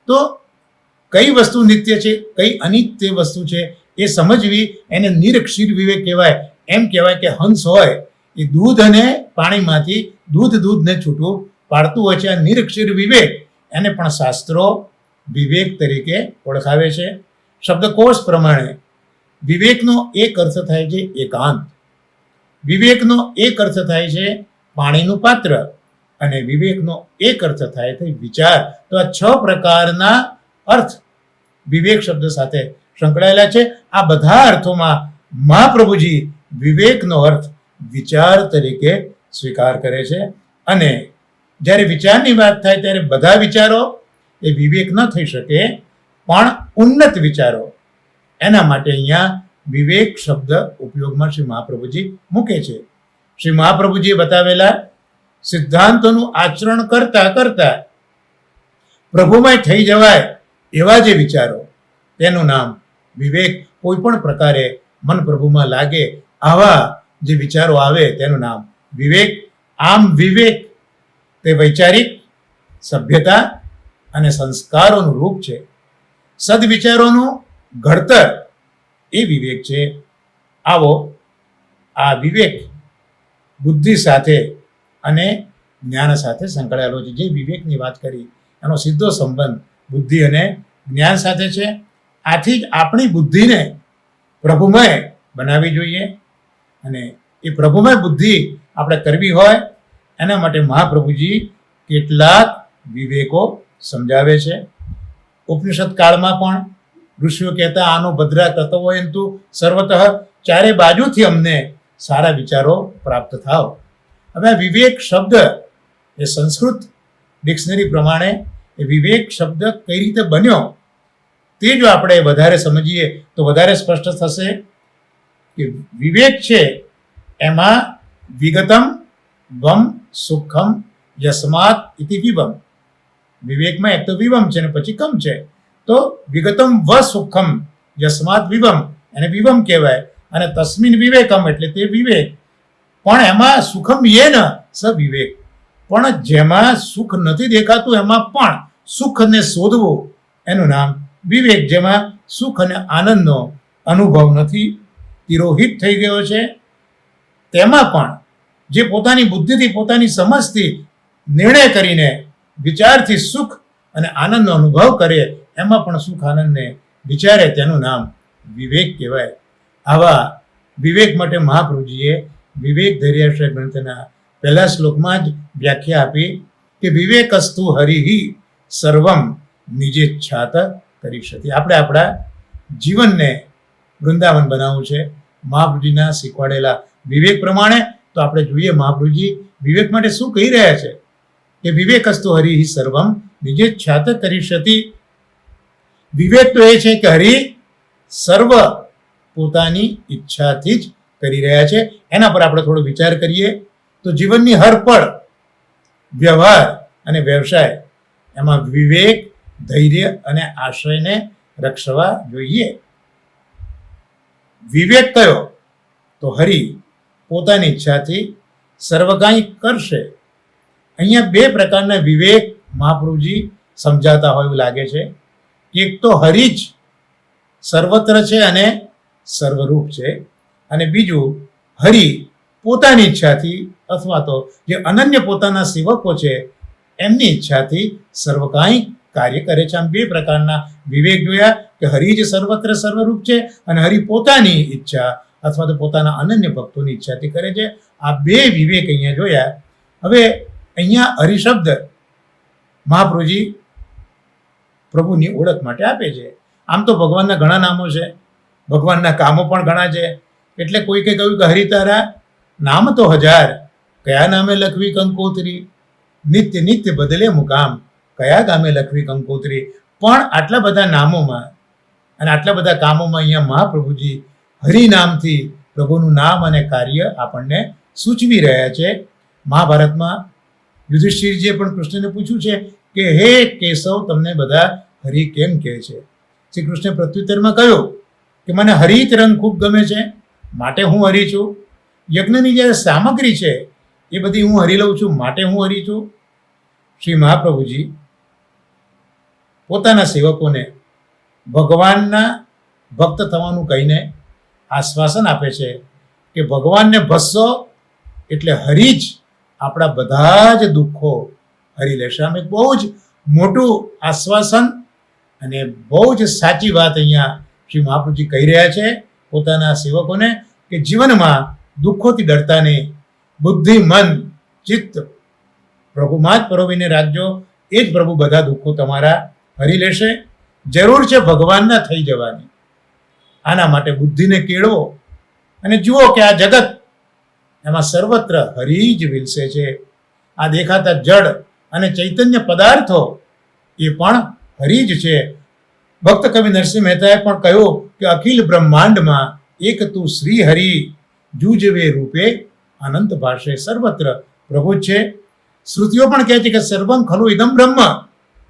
તો કઈ વસ્તુ નિત્ય છે, કઈ અનિત્ય વસ્તુ છે એ સમજવી, એને નિરક્ષીર વિવેક કહેવાય. એમ કહેવાય કે હંસ હોય એ દૂધ અને પાણીમાંથી દૂધને છૂટું પાડતું હોય છે. આ નિરક્ષીર વિવેક એને પણ શાસ્ત્રો વિવેક તરીકે ઓળખાવે છે. શબ્દકોશ પ્રમાણે વિવેકનો એક અર્થ થાય છે એકાંત, વિવેકનો એક અર્થ થાય છે પાણીનું પાત્ર, અને વિવેકનો એક અર્થ થાય છે વિચાર. તો આ 6 પ્રકારના અર્થ વિવેક શબ્દ સાથે સંકળાયેલા છે. આ બધા અર્થોમાં મહાપ્રભુજી વિવેકનો અર્થ વિચાર તરીકે સ્વીકાર કરે છે. અને જ્યારે વિચારની વાત થાય ત્યારે બધા વિચારો એ વિવેક ન થઈ શકે, પણ ઉન્નત વિચારો, એના માટે અહીંયા વિવેક શબ્દ ઉપયોગમાં શ્રી મહાપ્રભુજી મૂકે છે. શ્રી મહાપ્રભુજીએ બતાવેલા સિદ્ધાંતોનું આચરણ કરતા કરતા પ્રભુમય થઈ જવાય એવા જે વિચારો, તેનું નામ વિવેક. કોઈ પણ પ્રકારે મન પ્રભુમાં લાગે આવા જે વિચારો આવે તેનું નામ વિવેક. આમ વિવેક તે વૈચારિક સભ્યતા અને સંસ્કારોનું રૂપ છે. સદવિચારોનું ઘડતર એ વિવેક છે. આવો આ વિવેક બુદ્ધિ સાથે અને જ્ઞાન સાથે સંકળાયેલો છે. જે વિવેકની વાત કરી એનો સીધો સંબંધ બુદ્ધિ અને જ્ઞાન સાથે છે. આથી જ આપણી બુદ્ધિને પ્રભુમય બનાવવી જોઈએ, અને એ પ્રભુમય બુદ્ધિ આપણે કરવી હોય એના માટે મહાપ્રભુજી કેટલાક વિવેકો સમજાવે છે. ઉપનિષદ કાળમાં પણ ઋષિઓ કહેતા આનો ભદ્રા કર્તવ્યંતુ સર્વતઃ, ચારે બાજુથી અમને સારા વિચારો પ્રાપ્ત થાવ. હવે આ વિવેક શબ્દ એ સંસ્કૃત ડિક્શનરી પ્રમાણે એ વિવેક શબ્દ કઈ રીતે બન્યો તે જો આપણે વધારે સમજીએ તો વધારે સ્પષ્ટ થશે કે વિવેક છે એમાં વિગતમ વમ સુખમ યસ્માત ઇતિ વિવમ. વિવેકમાં એક તો વિવમ છે ને પછી કમ છે. તો વિગતમ વ સુખમ યસ્માત વિવમ, એને વિવમ કહેવાય. અને તસ્મિન વિવેકમ એટલે તે વિવેક, પણ એમાં સુખમ યેન સ વિવેક, પણ જેમાં સુખ નથી દેખાતું એમાં પણ સુખને શોધવું એનું નામ વિવેક. જેમાં સુખ અને આનંદનો અનુભવ નથી, તિરોહિત થઈ ગયો છે, તેમાં પણ જે પોતાની બુદ્ધિથી પોતાની સમજથી નિર્ણય કરીને વિચારથી સુખ અને આનંદનો અનુભવ કરે, એમાં પણ સુખ આનંદને વિચારે, તેનું નામ વિવેક કહેવાય. આવા વિવેક માટે મહાપ્રભુજીએ વિવેક ધૈર્યાશ્રય ગ્રંથના પહેલા શ્લોકમાં જ વ્યાખ્યા આપી કે વિવેકસ્તુ હરિહિ સર્વમ નિજેચ્છાત કરીષ્યતિ. આપણે આપણા જીવનને વૃંદાવન બનાવવું છે મહાપ્રભુજીના શીખવાડેલા વિવેક પ્રમાણે. તો આપણે જોઈએ મહાપ્રભુજી વિવેક માટે શું કહી રહ્યા છે કે વિવેકસ્તુ હરિહિ સર્વમ નિજેચ્છાત કરીષ્યતિ. વિવેક તો એ છે કે હરિ સર્વ પોતાની ઈચ્છાથી જ કરી રહ્યા છે. એના પર આપણે થોડો વિચાર કરીએ તો જીવનની હર પળ વ્યવહાર અને વ્યવસાય એમાં વિવેક, ધૈર્ય અને આશ્રયને રક્ષવા જોઈએ. વિવેક કયો? તો હરિ પોતાની ઈચ્છાથી સર્વ કાંઈ કરશે. અહીંયા 2 પ્રકારના વિવેક મહાપ્રભુજી સમજાતા હોય એવું લાગે છે. એક તો હરિ જ સર્વત્ર છે અને સર્વરૂપ છે, અને બીજું હરિ પોતાની ઈચ્છાથી અથવા તો જે અનન્ય પોતાના સેવકો છે એમની ઈચ્છાથી સર્વ કાંઈ કાર્ય કરે છે. આમ 2 પ્રકારના વિવેક જોયા કે હરિ જ સર્વત્ર સર્વરૂપ છે અને હરિ પોતાની ઈચ્છા અથવા તો પોતાના અનન્ય ભક્તોની ઈચ્છાથી કરે છે. આ 2 વિવેક અહીંયા જોયા. હવે અહીંયા હરિશબ્દ મહાપ્રભુજી પ્રભુની ઓળખ માટે આપે છે. આમ તો ભગવાનના ઘણા નામો છે, ભગવાનના કામો પણ ઘણા છે. એટલે કોઈ કહ્યું કે હરિ તારા નામ તો 1000, કયા નામે લખવી કંકોત્રી, નિત્ય નિત્ય બદલે મુકામ, કયા ગામે લખવી કંકોત્રી. પણ આટલા બધા નામોમાં અને આટલા બધા કામોમાં અહીંયા મહાપ્રભુજી હરિનામથી પ્રભુનું નામ અને કાર્ય આપણને સૂચવી રહ્યા છે. મહાભારતમાં યુધિષ્ઠિરજીએ પણ કૃષ્ણને પૂછ્યું છે કે હે કેશવ, તમને બધા હરિ કેમ કહે છે? શ્રી કૃષ્ણે પ્રત્યુત્તરમાં કહ્યું કે મને હરિત રંગ ખૂબ ગમે છે, માટે હું હરિ છું. યજ્ઞની જે સામગ્રી છે એ બધી હું હરી લઉં છું, માટે હું હરી છું. શ્રી મહાપ્રભુજી પોતાના સેવકોને ભગવાનના ભક્ત થવાનું કહીને આશ્વાસન આપે છે કે ભગવાનને ભસશો એટલે હરી જ આપણા બધા જ દુઃખો હરી લેશે. આમ એક બહુ જ મોટું આશ્વાસન અને બહુ જ સાચી વાત અહીંયા શ્રી મહાપ્રભુજી કહી રહ્યા છે પોતાના સેવકોને કે જીવનમાં દુઃખોથી ડરતા નહીં, બુદ્ધિ, મન, ચિત્ત પ્રભુમાં જ પરોવીને રાખજો. એ જ પ્રભુ બધા દુઃખો તમારા હરી લેશે. જરૂર છે ભગવાનના થઈ જવાની. આના માટે બુદ્ધિને કેળવો અને જુઓ કે આ જગત એમાં સર્વત્ર હરી જ વિલસે છે. આ દેખાતા જડ અને ચૈતન્ય પદાર્થો એ પણ હરી જ છે. ભક્ત કવિ નરસિંહ મહેતાએ પણ કહ્યું કે અખિલ બ્રહ્માંડમાં એક તું શ્રી હરિ, જુજવે રૂપે અનંત ભાષે. સર્વત્ર પ્રભુ જ છે. શ્રુતિઓ પણ કહે છે કે સર્વમ ખલુ ઇદમ બ્રહ્મ,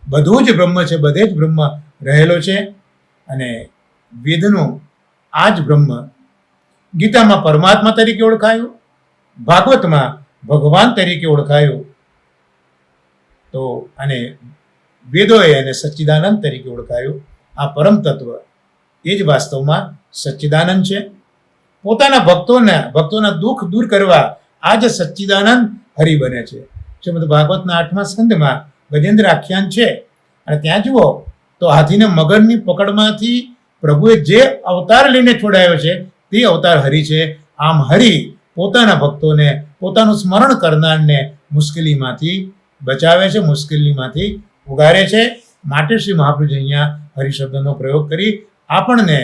બધું જ બ્રહ્મ છે, બધે જ બ્રહ્મ રહેલો છે. અને વેદનું આ જ બ્રહ્મ ગીતામાં પરમાત્મા તરીકે ઓળખાયું, ભાગવતમાં ભગવાન તરીકે ઓળખાયું. તો અને વેદોએ એને સચ્ચિદાનંદ તરીકે ઓળખાયું. આ પરમ તત્વ એ જ વાસ્તવમાં સચ્ચિદાનંદ છે. પોતાના ભક્તોના દુઃખ દૂર કરવા આ જ સચ્ચિદાનંદ હરિ બને છે. શ્રીમદ ભાગવતના 8મા સ્કંદમાં ગજેન્દ્ર આખ્યાન છે અને ત્યાં જુઓ તો હાથીને મગરની પકડમાંથી પ્રભુએ જે અવતાર લઈને છોડાયો છે તે અવતાર હરિ છે. આમ હરિ પોતાના ભક્તોને, પોતાનું સ્મરણ કરનારને મુશ્કેલીમાંથી બચાવે છે, મુશ્કેલીમાંથી ઉગારે છે. માટે શ્રી મહાપ્રભુજી અહીંયા હરિ શબ્દનો પ્રયોગ કરી આપણને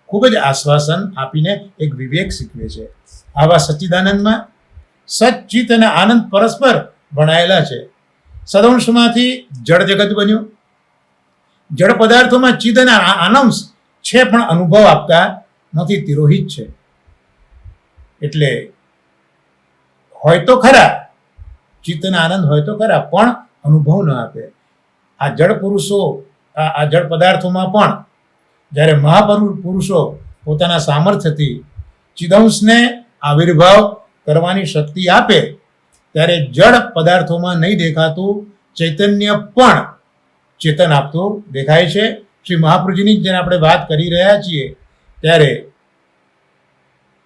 ખૂબ જ આશ્વાસન આપીને એક વિવેક શીખવે છે. આવા સચ્ચિદાનંદમાં સચ્ચિત અને આનંદ પરસ્પર ભણાયેલા છે. સદંશમાંથી જળ જગત બન્યું. જળ પદાર્થોમાં ચિદ અને આનંદ છે પણ અનુભવ આપતા નથી, તિરોહિત છે. એટલે હોય તો ખરા, ચિત્ત અને આનંદ હોય તો ખરા, પણ અનુભવ ન આપે. આ જળ પુરુષો, આ જળ પદાર્થોમાં પણ જ્યારે મહાપુરુષો પોતાના સામર્થ્યથી ચિદંશને આવિર્ભાવ કરવાની શક્તિ આપે ત્યારે જળ પદાર્થોમાં નહીં દેખાતું ચૈતન્ય પણ ચેતન આપતું દેખાય છે. શ્રી મહાપ્રભુજીની જેને આપણે વાત કરી રહ્યા છીએ ત્યારે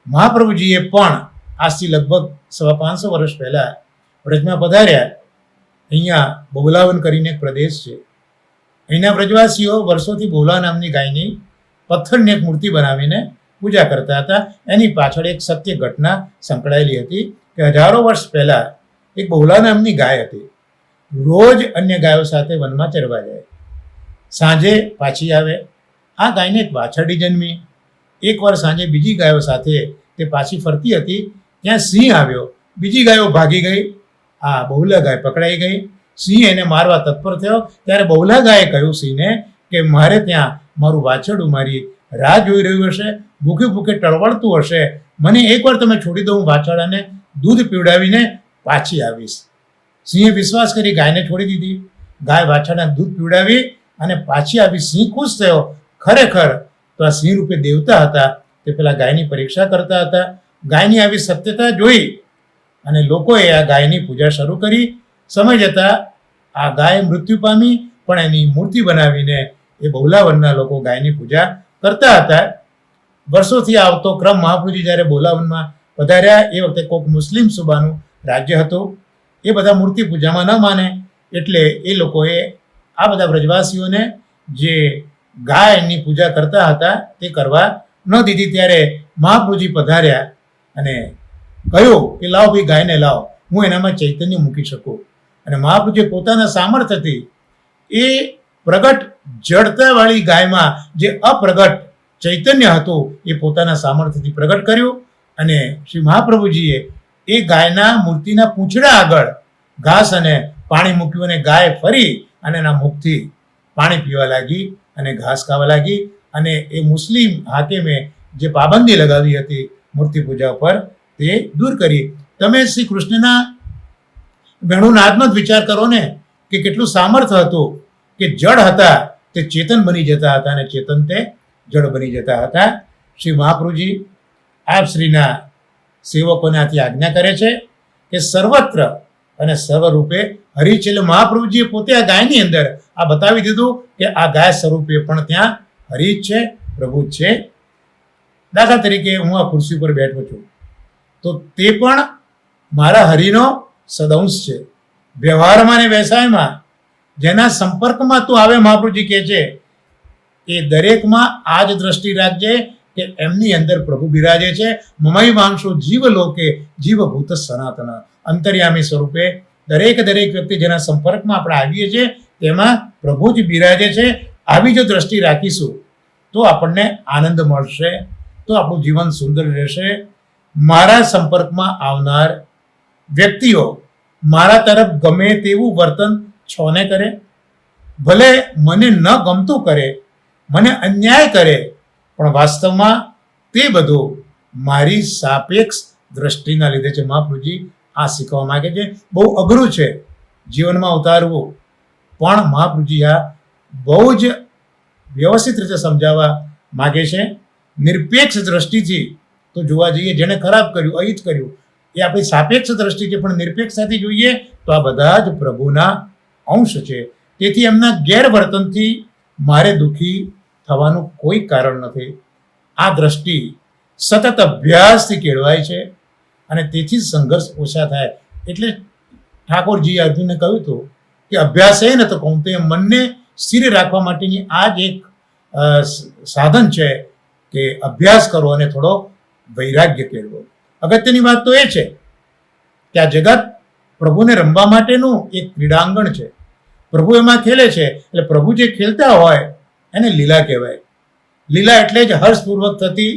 મહાપ્રભુજીએ પણ આજથી લગભગ 550 વર્ષ પહેલા વ્રજમાં પધાર્યા. અહીંયા બહુલાવન કરીને એક પ્રદેશ છે. અહીંના વ્રજવાસીઓ વર્ષોથી બહુલા નામની ગાયની પથ્થરની એક મૂર્તિ બનાવીને પૂજા કરતા હતા. એની પાછળ એક સત્ય ઘટના સંકળાયેલી હતી કે હજારો વર્ષ પહેલા એક બહુલા નામની ગાય હતી. રોજ અન્ય ગાયો સાથે વનમાં ચરવા જાય, સાંજે પાછી આવે. આ ગાયને એક વાછરડી જન્મી. એકવાર સાંજે બીજી ગાયો સાથે તે પાછી ફરતી હતી, ત્યાં સિંહ આવ્યો. બીજી ગાયો ભાગી ગઈ. આ બહુલા ગાય પકડાઈ ગઈ. સિંહ એને મારવા તત્પર થયો ત્યારે બહુલા ગાયે કહ્યું સિંહને કે મારે ત્યાં મારું વાછરડું મારી રાહ જોઈ રહ્યું હશે, ભૂખે ભૂખે ટળવળતું હશે, મને એકવાર તમે છોડી દો, હું વાછરડાને દૂધ પીવડાવીને પાછી આવીશ. સિંહે વિશ્વાસ કરી ગાયને છોડી દીધી. ગાય વાછરડાને દૂધ પીવડાવી અને પાછી આવી. સિંહ ખુશ થયો. ખરેખર તો આ સિંહ રૂપે દેવતા હતા, તે પેલા ગાયની પરીક્ષા કરતા હતા. ગાયની આવી સત્યતા જોઈ અને લોકોએ આ ગાયની પૂજા શરૂ કરી. સમય જતાં આ ગાય મૃત્યુ પામી, પણ એની મૂર્તિ બનાવીને એ બહુલાવનના લોકો ગાયની પૂજા કરતા હતા. વર્ષોથી આવતો ક્રમ મહાપ્રભુજી જ્યારે બહુલાવનમાં પધાર્યા એ વખતે કોઈક મુસ્લિમ સુબાનું રાજ્ય હતું. એ બધા મૂર્તિ પૂજામાં ન માને એટલે એ લોકોએ આ બધા વ્રજવાસીઓને જે ગાયની પૂજા કરતા હતા તે કરવા ન દીધી. ત્યારે મહાપ્રભુજી પધાર્યા અને કહ્યું કે લાવો ભાઈ ગાયને લાવો, હું એનામાં ચૈતન્ય મૂકી શકું. અને મહાપ્રભુજીએ પોતાના સામર્થ્યથી એ પ્રગટ જડતાવાળી ગાયમાં જે અપ્રગટ ચૈતન્ય હતું એ પોતાના સામર્થ્યથી પ્રગટ કર્યું. અને શ્રી મહાપ્રભુજીએ એ ગાયના મૂર્તિના પૂંછડા આગળ ઘાસ અને પાણી મૂક્યું અને ગાય ફરી અને એના મુખથી પાણી પીવા લાગી અને ઘાસ ખાવા લાગી. અને એ મુસ્લિમ હાકીમે જે પાબંદી લગાવી હતી મૂર્તિ પૂજા પર તે દૂર કરી. તમે શ્રી કૃષ્ણના વેણુનાદનો જ વિચાર કરો ને કે કેટલું સામર્થ્ય હતું કે જળ હતા તે ચેતન બની જતા હતા અને ચેતન તે જળ બની જતા હતા. શ્રી મહાપ્રભુજી આપ શ્રીના સેવકોને આથી આજ્ઞા કરે છે કે સર્વત્ર અને સર્વરૂપે હરિ છે. એટલે મહાપ્રભુજીએ પોતે આ ગાયની અંદર આ બતાવી દીધું કે આ ગાય સ્વરૂપે પણ ત્યાં હરિ જ છે, પ્રભુ જ છે. દાખલા તરીકે હું આ ખુરશી પર બેઠો છું તો તે પણ મારા હરિનો સદંશ છે. વ્યવહારમાં ને વ્યવસાયમાં જેના સંપર્કમાં તું આવે, મહાપ્રભુજી કહે છે એ દરેકમાં આ જ દ્રષ્ટિ રાખજે કે એમની અંદર પ્રભુ બિરાજે છે. મમય વાંશો જીવ લોકે જીવભૂત સનાતન, અંતર્યામી સ્વરૂપે દરેક વ્યક્તિ જેના સંપર્કમાં આપણે આવીએ છીએ તેમાં પ્રભુ જ બિરાજે છે. આવી જો દ્રષ્ટિ રાખીશું તો આપણને આનંદ મળશે, તો આપણું જીવન સુંદર રહેશે. મારા સંપર્કમાં આવનાર વ્યક્તિઓ મારા તરફ ગમે તેવું વર્તન છોને કરે, ભલે મને ન ગમતું કરે, મને અન્યાય કરે, પણ વાસ્તવમાં તે બધું મારી સાપેક્ષ દ્રષ્ટિના લીધે છે. મહાપ્રભુજી આ શીખવા માંગે છે. બહુ અઘરું છે જીવનમાં ઉતારવું, પણ મહાપ્રભુજી આ બહુ જ વ્યવસ્થિત રીતે સમજાવવા માગે છે. નિરપેક્ષ દ્રષ્ટિથી તો જોવા જઈએ, જેણે ખરાબ કર્યું, અહિત કર્યું, એ આપણી સાપેક્ષ દ્રષ્ટિ છે, પણ નિરપેક્ષતાથી જોઈએ તો આ બધા જ પ્રભુના અંશ છે. તેથી એમના ગેરવર્તનથી મારે દુઃખી થવાનું કોઈ કારણ નથી. આ દ્રષ્ટિ સતત અભ્યાસથી કેળવાય છે અને તેથી જ સંઘર્ષ ઓછા થાય. એટલે ઠાકોરજીએ અર્જુનને કહ્યું હતું કે અભ્યાસ એ ન તો કહું તે મનને સ્થિર રાખવા માટેની આ જ એક સાધન છે કે અભ્યાસ કરો અને થોડો વૈરાગ્ય કેળવો. અગત્યની વાત તો એ છે કે આ જગત પ્રભુને રમવા માટેનું એક ક્રીડાંગણ છે. પ્રભુ એમાં ખેલે છે, એટલે પ્રભુ જે ખેલતા હોય એને લીલા કહેવાય. લીલા એટલે જ હર્ષપૂર્વક થતી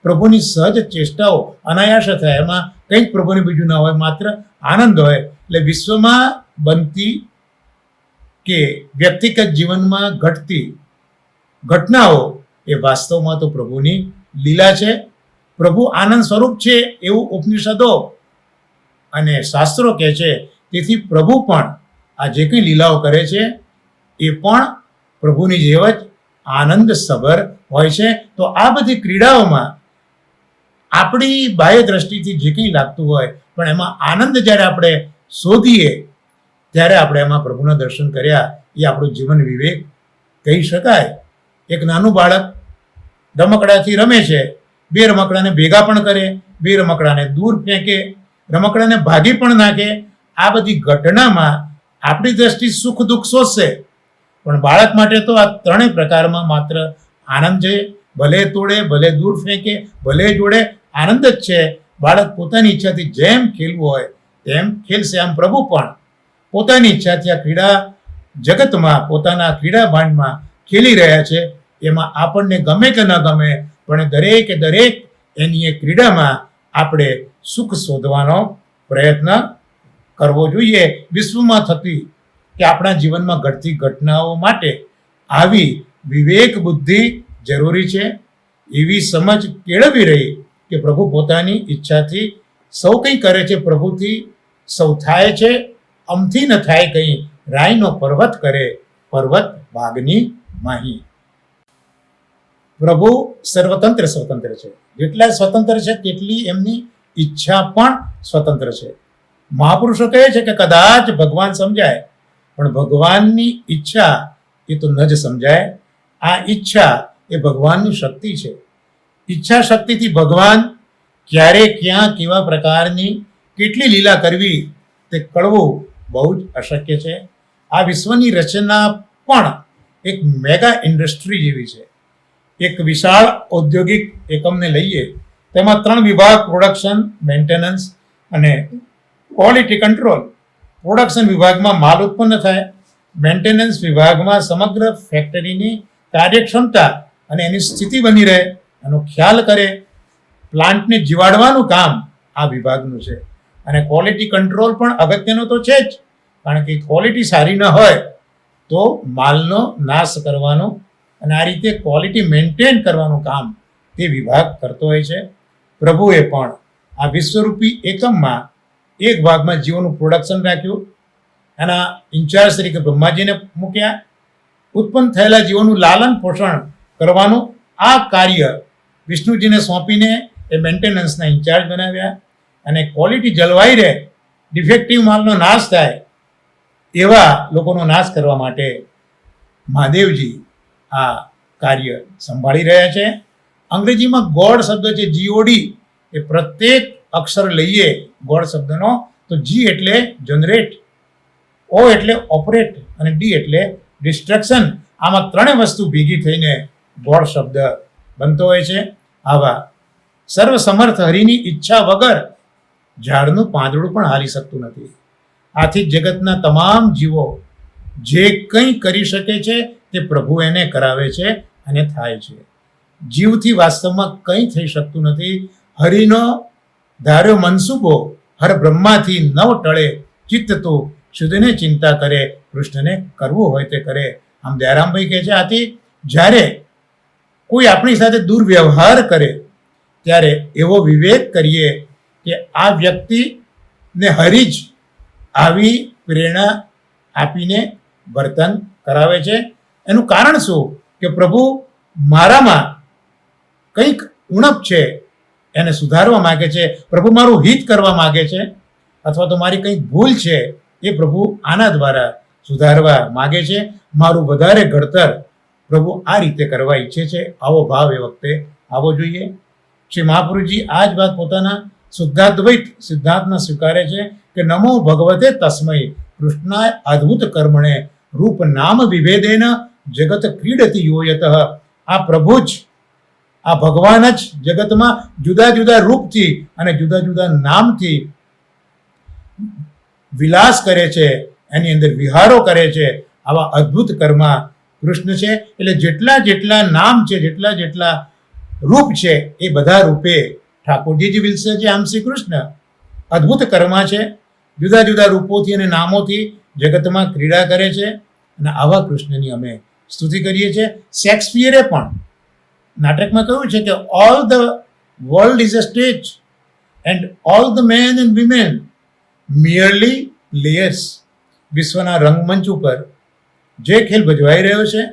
પ્રભુની સહજ ચેષ્ટાઓ અનાયાસ થાય, એમાં કંઈ જ પ્રભુને બીજું ના હોય, માત્ર આનંદ હોય. એટલે વિશ્વમાં બનતી કે વ્યક્તિગત જીવનમાં ઘટતી ઘટનાઓ એ વાસ્તવમાં તો પ્રભુની લીલા છે. પ્રભુ આનંદ સ્વરૂપ છે એવું ઉપનિષદો અને શાસ્ત્રો કહે છે. તેથી પ્રભુ પણ આ જે કંઈ લીલાઓ કરે છે એ પણ પ્રભુની જેવ જ આનંદ સભર હોય છે. તો આ બધી ક્રીડાઓમાં આપણી બાહ્ય દ્રષ્ટિથી જે કંઈ લાગતું હોય, પણ એમાં આનંદ જ્યારે આપણે શોધીએ ત્યારે આપણે એમાં પ્રભુના દર્શન કર્યા એ આપણું જીવન વિવેક કહી શકાય. એક નાનું બાળક રમકડાથી રમે છે, બે રમકડાને ભેગા પણ કરે, બે રમકડાને દૂર ફેંકે, રમકડાને ભાગી પણ નાખે. આ બધી ઘટનામાં આપણી દ્રષ્ટિ સુખ દુઃખ શોધશે, પણ બાળક માટે તો આ ત્રણેય પ્રકારમાં માત્ર આનંદ છે. ભલે તોડે, ભલે દૂર ફેંકે, ભલે જોડે, આનંદ જ છે. બાળક પોતાની ઈચ્છાથી જેમ ખેલવું હોય તેમ ખેલશે. આમ પ્રભુ પણ પોતાની ઈચ્છાથી આ ક્રીડા જગતમાં, પોતાના ક્રીડા ભાંડમાં ખેલી રહ્યા છે. એમાં આપણને ગમે કે ન ગમે, પણ દરેકે દરેક એની એ ક્રીડામાં આપણે સુખ શોધવાનો પ્રયત્ન કરવો જોઈએ. વિશ્વમાં થતી કે આપણા જીવનમાં ઘટતી ઘટનાઓ માટે આવી વિવેક બુદ્ધિ જરૂરી છે. એવી સમજ કેળવી રહી કે પ્રભુ પોતાની ઈચ્છાથી સૌ કંઈ કરે છે, પ્રભુથી સૌ થાય છે. અમથી ન થાય કંઈ, રાયનો પર્વત કરે, પર્વત ભાગની માહી. પ્રભુ સ્વતંત્ર છે. જેટલા સ્વતંત્ર છે તેટલી એમની ઈચ્છા પણ સ્વતંત્ર છે. મહાપુરુષો કહે છે કે કદાચ ભગવાન સમજાય, પણ ભગવાનની ઈચ્છા એ તો ન જ સમજાય. આ ઈચ્છા એ ભગવાનની શક્તિ છે. ઈચ્છા શક્તિથી ભગવાન ક્યારે, ક્યાં, કેવા પ્રકારની કેટલી લીલા કરવી તે કળવું બહુ જ અશક્ય છે. આ વિશ્વની રચના પણ એક મેગા ઇન્ડસ્ટ્રી જેવી છે. એક વિશાળ ઔદ્યોગિક એકમને લઈએ, તેમાં 3 વિભાગ: પ્રોડક્શન, મેન્ટેનન્સ અને ક્વોલિટી કંટ્રોલ. પ્રોડક્શન વિભાગમાં માલ ઉત્પન્ન થાય, મેન્ટેનન્સ વિભાગમાં સમગ્ર ફેક્ટરીની કાર્યક્ષમતા અને એની સ્થિતિ બની રહે એનો ખ્યાલ કરે. પ્લાન્ટને જીવાડવાનું કામ આ વિભાગનું છે. અને ક્વોલિટી કંટ્રોલ પણ અગત્યનો તો છે જ, કારણ કે ક્વોલિટી સારી ન હોય તો માલનો નાશ કરવાનું અને આ રીતે ક્વોલિટી મેન્ટેન કરવાનું કામ તે વિભાગ કરતો હોય છે. પ્રભુએ પણ આ વિશ્વરૂપી એકમમાં એક ભાગમાં જીવોનું પ્રોડક્શન રાખ્યું, એના ઇન્ચાર્જ તરીકે બ્રહ્માજીને મૂક્યા. ઉત્પન્ન થયેલા જીવોનું લાલન પોષણ કરવાનું આ કાર્ય વિષ્ણુજીને સોંપીને એ મેન્ટેનન્સના ઇન્ચાર્જ બનાવ્યા. અને ક્વોલિટી જળવાઈ રહે, ડિફેક્ટિવ માલનો નાશ થાય એવા લોકોનો નાશ કરવા માટે મહાદેવજી આ કાર્ય સંભાળી રહ્યા છે. અંગ્રેજીમાં ગોડ શબ્દ છે, જીઓડી, એ પ્રત્યેક અક્ષર લઈએ ગોડ શબ્દનો તો જી એટલે જનરેટ, ઓ એટલે ઓપરેટ અને ડી એટલે ડિસ્ટ્રક્શન. આમાં ત્રણેય વસ્તુ ભેગી થઈને ગોડ શબ્દ બનતો હોય છે. આવા સર્વસમર્થ હરિની ઈચ્છા વગર ઝાડનું પાંદડું પણ હાલી શકતું નથી. આથી જગતના તમામ જીવો જે કંઈ કરી શકે છે તે પ્રભુ એને કરાવે છે અને થાય છે. જીવથી વાસ્તવમાં કંઈ થઈ શકતું નથી. હરિનો ધાર્યો મનસુબો હર બ્રહ્માથી નવ ટળે, ચિત્ત તો શુદ્ધને ચિંતા કરે, કૃષ્ણને કરવું હોય તે કરે. આમ દયારામભાઈ કહે છે, આથી જ્યારે કોઈ આપણી સાથે દુર્વ્યવહાર કરે ત્યારે એવો વિવેક કરીએ કે આ વ્યક્તિને હરિ જ આવી પ્રેરણા આપીને વર્તન કરાવે છે. એનું કારણ શું કે પ્રભુ મારામાં કંઈક ઉણપ છે એને સુધારવા માગે છે, પ્રભુ મારું હિત કરવા માગે છે, અથવા તો મારી કંઈક ભૂલ છે એ પ્રભુ આના દ્વારા સુધારવા માગે છે. મારું વધારે ઘડતર પ્રભુ આ રીતે કરવા ઈચ્છે છે. આવો ભાવ એ વખતે આવવો જોઈએ. શ્રી મહાપુરુષજી આ જ વાત પોતાના શુદ્ધાદ્વૈત સિદ્ધાંતમાં સ્વીકારે છે કે નમો ભગવતે તસ્મૈ કૃષ્ણાય અદ્ભુત કર્મણે રૂપ નામ વિભેદેન જગત ક્રીડતી યોયત. આ પ્રભુ જ, આ ભગવાન જ જગતમાં જુદા જુદા રૂપથી અને જુદા જુદા નામથી વિલાસ કરે છે, એની અંદર વિહારો કરે છે. આવા અદ્ભુત કર્મ કૃષ્ણ છે. એટલે જેટલા જેટલા નામ છે, જેટલા જેટલા રૂપ છે, એ બધા રૂપે ઠાકોરજી વિલસે છે. આમ શ્રી કૃષ્ણ અદ્ભુત કર્મ છે, જુદા જુદા રૂપોથી અને નામોથી જગતમાં ક્રીડા કરે છે. અને આવા કૃષ્ણની અમે સ્તુતિ કરીએ છીએ. શેક્સપિયરે પણ નાટકમાં કહ્યું છે કે all the world is a stage and all the men and women merely players. વિશ્વના રંગમંચ ઉપર જે ખેલ ભજવાઈ રહ્યો છે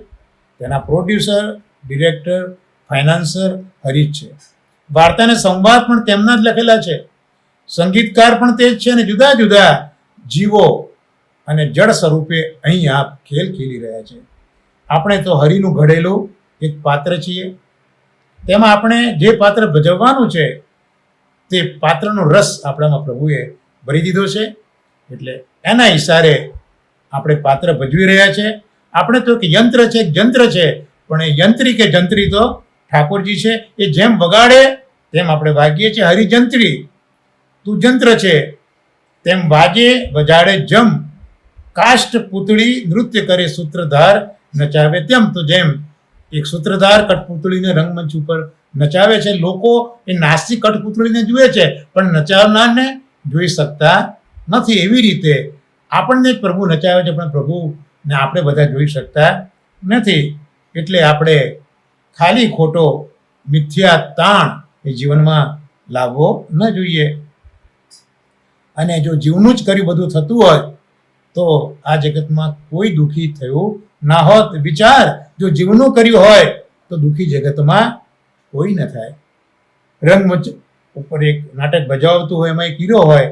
તેના પ્રોડ્યુસર, ડિરેક્ટર, ફાઇનાન્સર હરિ જ છે. વાર્તાને સંવાદ પણ તેમના જ લખેલા છે, સંગીતકાર પણ તે જ છે, અને જુદા જુદા જીવો અને જળ સ્વરૂપે અહીં આ ખેલ ખેલી રહ્યા છે. આપણે તો હરિનું ઘડેલું એક પાત્ર છીએ. તેમાં આપણે જે પાત્ર ભજવવાનું છે તે પાત્રનો રસ આપણામાં પ્રભુએ ભરી દીધો છે. એટલે એના ઈશારે આપણે પાત્ર ભજવી રહ્યા છે. આપણે તો એક યંત્ર છે, એક જંત્ર છે, પણ એ યંત્રી કે જંત્રી તો ઠાકોરજી છે. એ જેમ વગાડે તેમ આપણે વાગીએ છીએ. હરિજંત્રી તું જંત્ર છે, તેમ વાગે વજાડે જમ. કાષ્ટ પૂતળી નૃત્ય કરે સૂત્રધાર નચાવે તેમ. તો જેમ એક સૂત્રધાર કઠપૂતળીને રંગમંચ ઉપર નચાવે છે, લોકો એ નાસ્તી કઠપૂતળીને જુએ છે પણ નચાવનારને જોઈ શકતા નથી. એવી રીતે આપણને જ પ્રભુ નચાવે છે પણ પ્રભુને આપણે બધા જોઈ શકતા નથી. એટલે આપણે ખાલી ખોટો મિથ્યા તાણ એ જીવનમાં લાવવો ન જોઈએ. અને જો જીવનું જ કર્યું બધું થતું હોય તો આ જગતમાં કોઈ દુઃખી થયું ના હોત. વિચાર, જો જીવનું કર્યું હોય તો દુઃખી જગતમાં કોઈ ન થાય. રંગમંચ ઉપર એક નાટક ભજવતું હોય, એમાં એક હીરો હોય,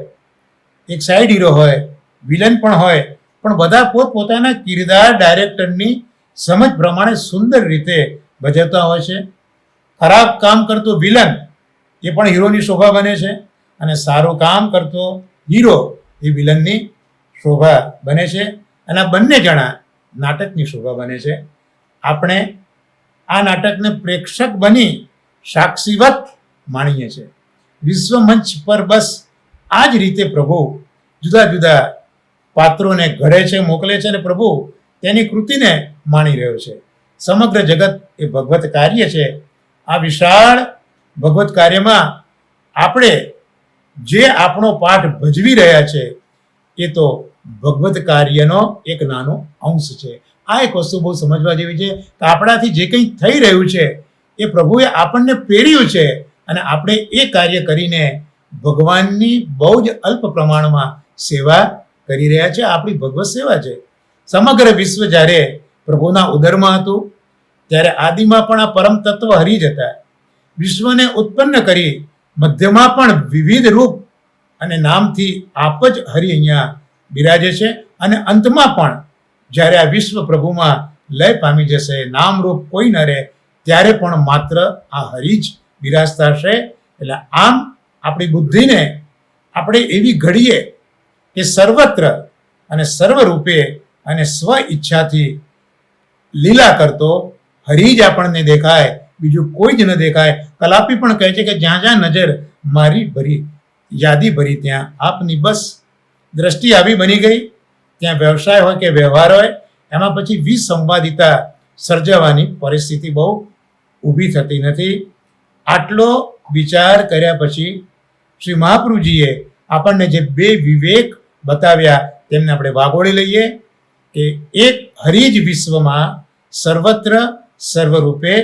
એક સાઈડ હીરો હોય, વિલન પણ હોય, પણ બધા પોતપોતાના કિરદાર ડાયરેક્ટરની સમજ પ્રમાણે સુંદર રીતે ભજવતા હોય છે. ખરાબ કામ કરતો વિલન એ પણ હીરોની શોભા બને છે, અને સારું કામ કરતો હીરો એ વિલનની શોભા બને છે. અને આ બંને જણા નાટકની શોભા બને છે. આપણે આ નાટકને પ્રેક્ષક બની સાક્ષીવત માણીએ છીએ. વિશ્વ મંચ પર બસ આ જ રીતે પ્રભુ જુદા જુદા પાત્રોને ઘડે છે, મોકલે છે, અને પ્રભુ તેની કૃતિને માણી રહ્યો છે. સમગ્ર જગત એ ભગવત કાર્ય છે. આ વિશાળ ભગવત કાર્યમાં આપણે જે આપણો પાઠ ભજવી રહ્યા છે એ તો ભગવત કાર્યનો એક નાનો અંશ છે. આ એક વસ્તુ બહુ સમજવા જેવી છે કે આપણાથી જે કંઈ થઈ રહ્યું છે એ પ્રભુએ આપણને પ્રેર્યું છે અને આપણે એ કાર્ય કરીને ભગવાનની બહુ જ અલ્પ પ્રમાણમાં સેવા કરી રહ્યા છે. આપણી ભગવત સેવા છે. સમગ્ર વિશ્વ જ્યારે પ્રભુના ઉદરમાં હતું ત્યારે આદિમાં પણ આ પરમ તત્વ હરી જ હતા. વિશ્વને ઉત્પન્ન કરી મધ્યમાં પણ વિવિધ રૂપ અને નામથી આપ જ હરિ અહીંયા બિરાજે છે. અને અંતમાં પણ જ્યારે આ વિશ્વ પ્રભુમાં લય પામી જશે, નામરૂપ કોઈ ન રહે, ત્યારે પણ માત્ર આ હરિ જ બિરાજતા હશે. એટલે આમ આપણી બુદ્ધિને આપણે એવી ઘડીએ કે સર્વત્ર અને સર્વરૂપે અને સ્વ ઈચ્છાથી લીલા કરતો હરિ જ આપણને દેખાય, બીજું કોઈ જ ન દેખાય. કલાપી પણ કહે છે કે જ્યાં જ્યાં નજર મારી ભરી યાદી ભરી ત્યાં આપની બસ. દ્રષ્ટિ આવી બની ગઈ, ત્યાં વ્યવસાય હોય કે વ્યવહાર હોય, એમાં પછી વિસંવાદિતા સર્જાવાની પરિસ્થિતિ બહુ ઊભી થતી નથી. આટલો વિચાર કર્યા પછી શ્રી મહાપ્રભુજીએ આપણને જે બે વિવેક બતાવ્યા તેમને આપણે વાગોળી લઈએ કે એક હરિ જ વિશ્વમાં સર્વત્ર સર્વરૂપે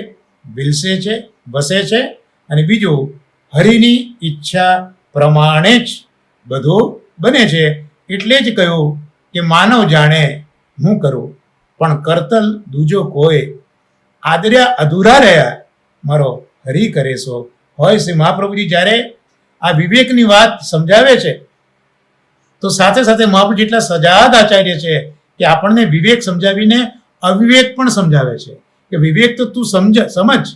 વિલસે છે, વસે છે, અને બીજું હરિની ઈચ્છા પ્રમાણે જ બધું બને છે. એટલે જ કહ્યું કે માનવ જાણે હું કરું પણ કરતલ દૂજો કોઈ, આદર્યા અધૂરા રહ્યા મારો હરિ કરે સો. હોય શ્રી મહાપ્રભુજી જ્યારે આ વિવેકની વાત સમજાવે છે તો સાથે સાથે મહાપ્રભુજી એટલા સજાદ આચાર્ય છે કે આપણને વિવેક સમજાવીને અવિવેક પણ સમજાવે છે કે વિવેક તો તું સમજ,